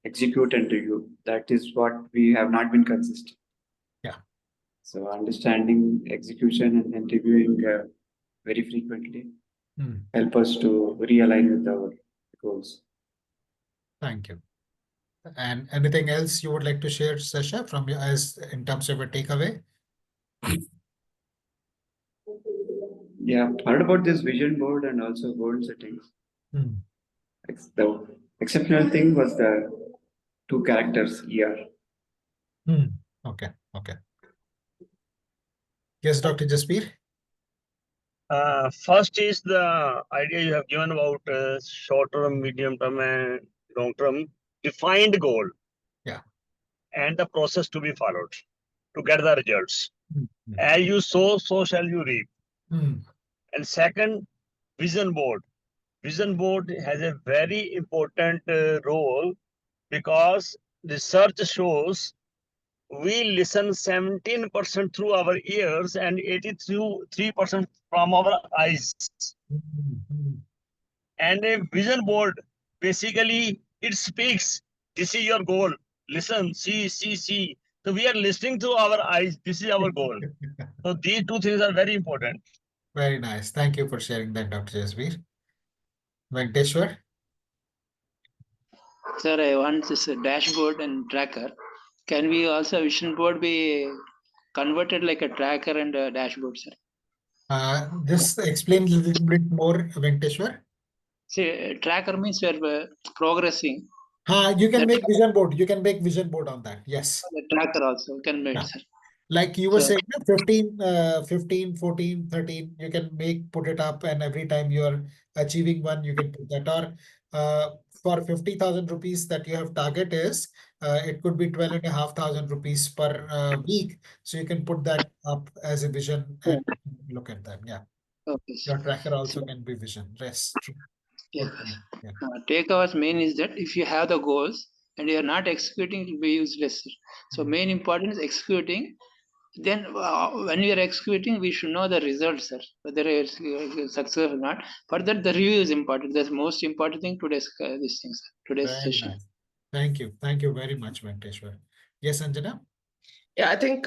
execute and review. That is what we have not been consistent. Yeah. So understanding execution and then reviewing very frequently help us to realign with our goals. Thank you. And anything else you would like to share, Sasha, from your as in terms of a takeaway? Yeah, heard about this vision board and also goal settings. The exceptional thing was the 2 characters ER. Okay. Yes, Dr. Jaspir. First is the idea you have given about short term, medium term, and long term defined goal. Yeah. And the process to be followed to get the results. As you sow, so shall you reap. And second, vision board. Vision board has a very important role because research shows we listen 17% through our ears and 83% from our eyes. And a vision board, basically, it speaks. This is your goal. Listen, see. So we are listening through our eyes. This is our goal. So these 2 things are very important. Very nice. Thank you for sharing that, Dr. Jasbir. Venkateshwar? Sir, I want this dashboard and tracker. Can we also vision board be converted like a tracker and a dashboard, sir? Just explain a little bit more, Venkateshwar. See, tracker means you're progressing. You can That- make vision board. You can make vision board on that. Yes. The tracker also can make, Yeah. sir. Like you were So- saying, 15, 14, 13, you can put it up, and every time you're achieving one, you can put that. Or for 50,000 rupees that you have target is, it could be 12,500 rupees per week. So you can put that up as a vision and look at them. Yeah. Okay, sir. Your tracker also can be vision. Yes, true. Yes. Yeah. Takeaways main is that if you have the goals and you are not executing, it will be useless, sir. So main important is executing. Then when we are executing, we should know the results, sir, whether it's successful or not. For that, the review is important. That's the most important thing today's these things, today's Very session. nice. Thank you. Thank you very much, Venkateshwar. Yes, Anjana? Yeah, I think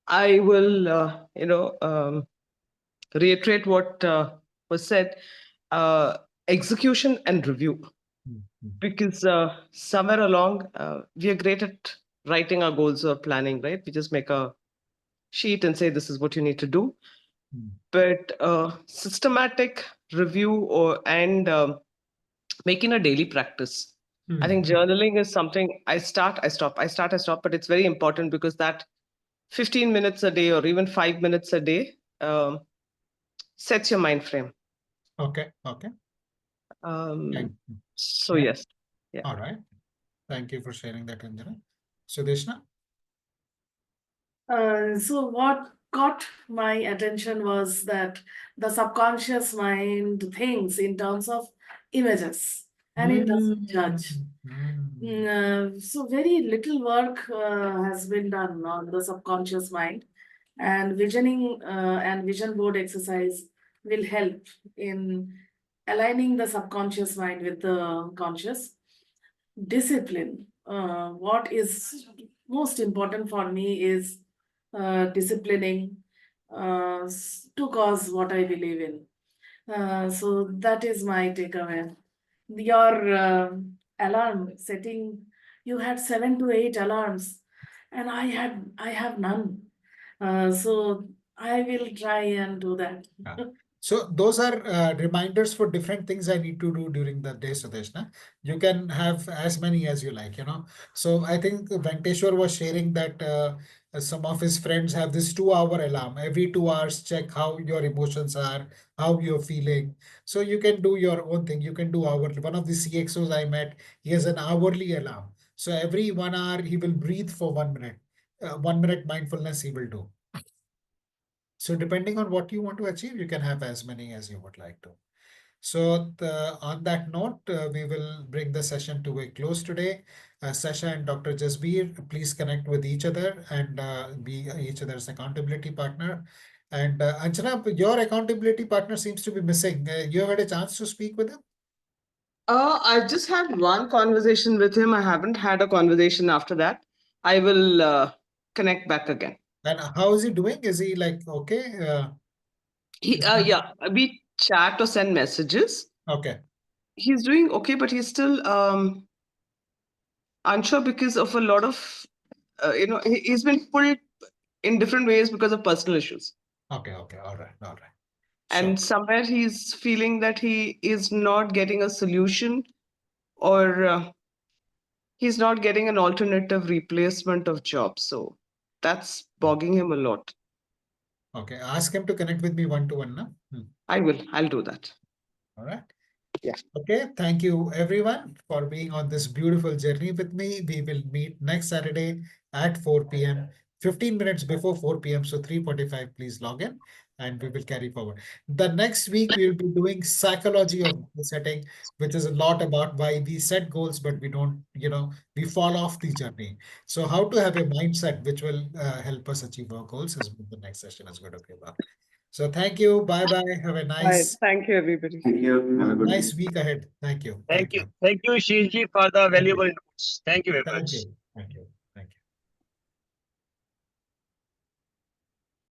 I will, reiterate what was said. Execution and review. Because somewhere along, we are great at writing our goals or planning, right? We just make a sheet and say, this is what you need to do. But systematic review and making a daily practice. I think journaling is something I start, I stop, but it's very important because that 15 minutes a day or even 5 minutes a day sets your mind frame. Okay. So yes. Yeah. All right. Thank you for sharing that, Anjana. Sudeshna? So what caught my attention was that the subconscious mind thinks in terms of images and it doesn't judge. So very little work has been done on the subconscious mind, and visioning and vision board exercise will help in aligning the subconscious mind with the conscious. Discipline. What is most important for me is disciplining to cause what I believe in. So that is my takeaway. Your alarm setting, you had 7 to 8 alarms, and I have none. So I will try and do that. So those are reminders for different things I need to do during the day, Sudeshna. You can have as many as you like, So I think Venkateshwar was sharing that some of his friends have this 2-hour alarm. Every 2 hours, check how your emotions are, how you're feeling. So you can do your own thing. You can do hourly. One of the CXOs I met, he has an hourly alarm. So every 1 hour, he will breathe for 1 minute. 1 minute mindfulness he will do. So depending on what you want to achieve, you can have as many as you would like to. So on that note, we will bring the session to a close today. Sasha and Dr. Jasbir, please connect with each other and be each other's accountability partner. And Anjana, your accountability partner seems to be missing. You have had a chance to speak with him? I've just had one conversation with him. I haven't had a conversation after that. I will connect back again. And how is he doing? Is he like okay? Yeah, we chat or send messages. Okay. He's doing okay, but he's still unsure because of a lot of, he's been pulled in different ways because of personal issues. Okay. All right. And Sure. somewhere he's feeling that he is not getting a solution, or he's not getting an alternative replacement of job. So that's bogging him a lot. Okay. Ask him to connect with me one-to-one now. I'll do that. All right. Yeah. Okay. Thank you everyone for being on this beautiful journey with me. We will meet next Saturday at 4 p.m. 15 minutes before 4 p.m. So 3:45, please log in and we will carry forward. The next week we will be doing psychology of goal setting, which is a lot about why we set goals, but we don't, we fall off the journey. So how to have a mindset which will help us achieve our goals is what the next session is going to be about. So thank you. Bye-bye. Have a nice Thank you, everybody. Thank you. Have a good nice day. week ahead. Thank you. Thank you. Thank you, Shishji, for the valuable inputs. Thank you very Thank much. you. Thank you.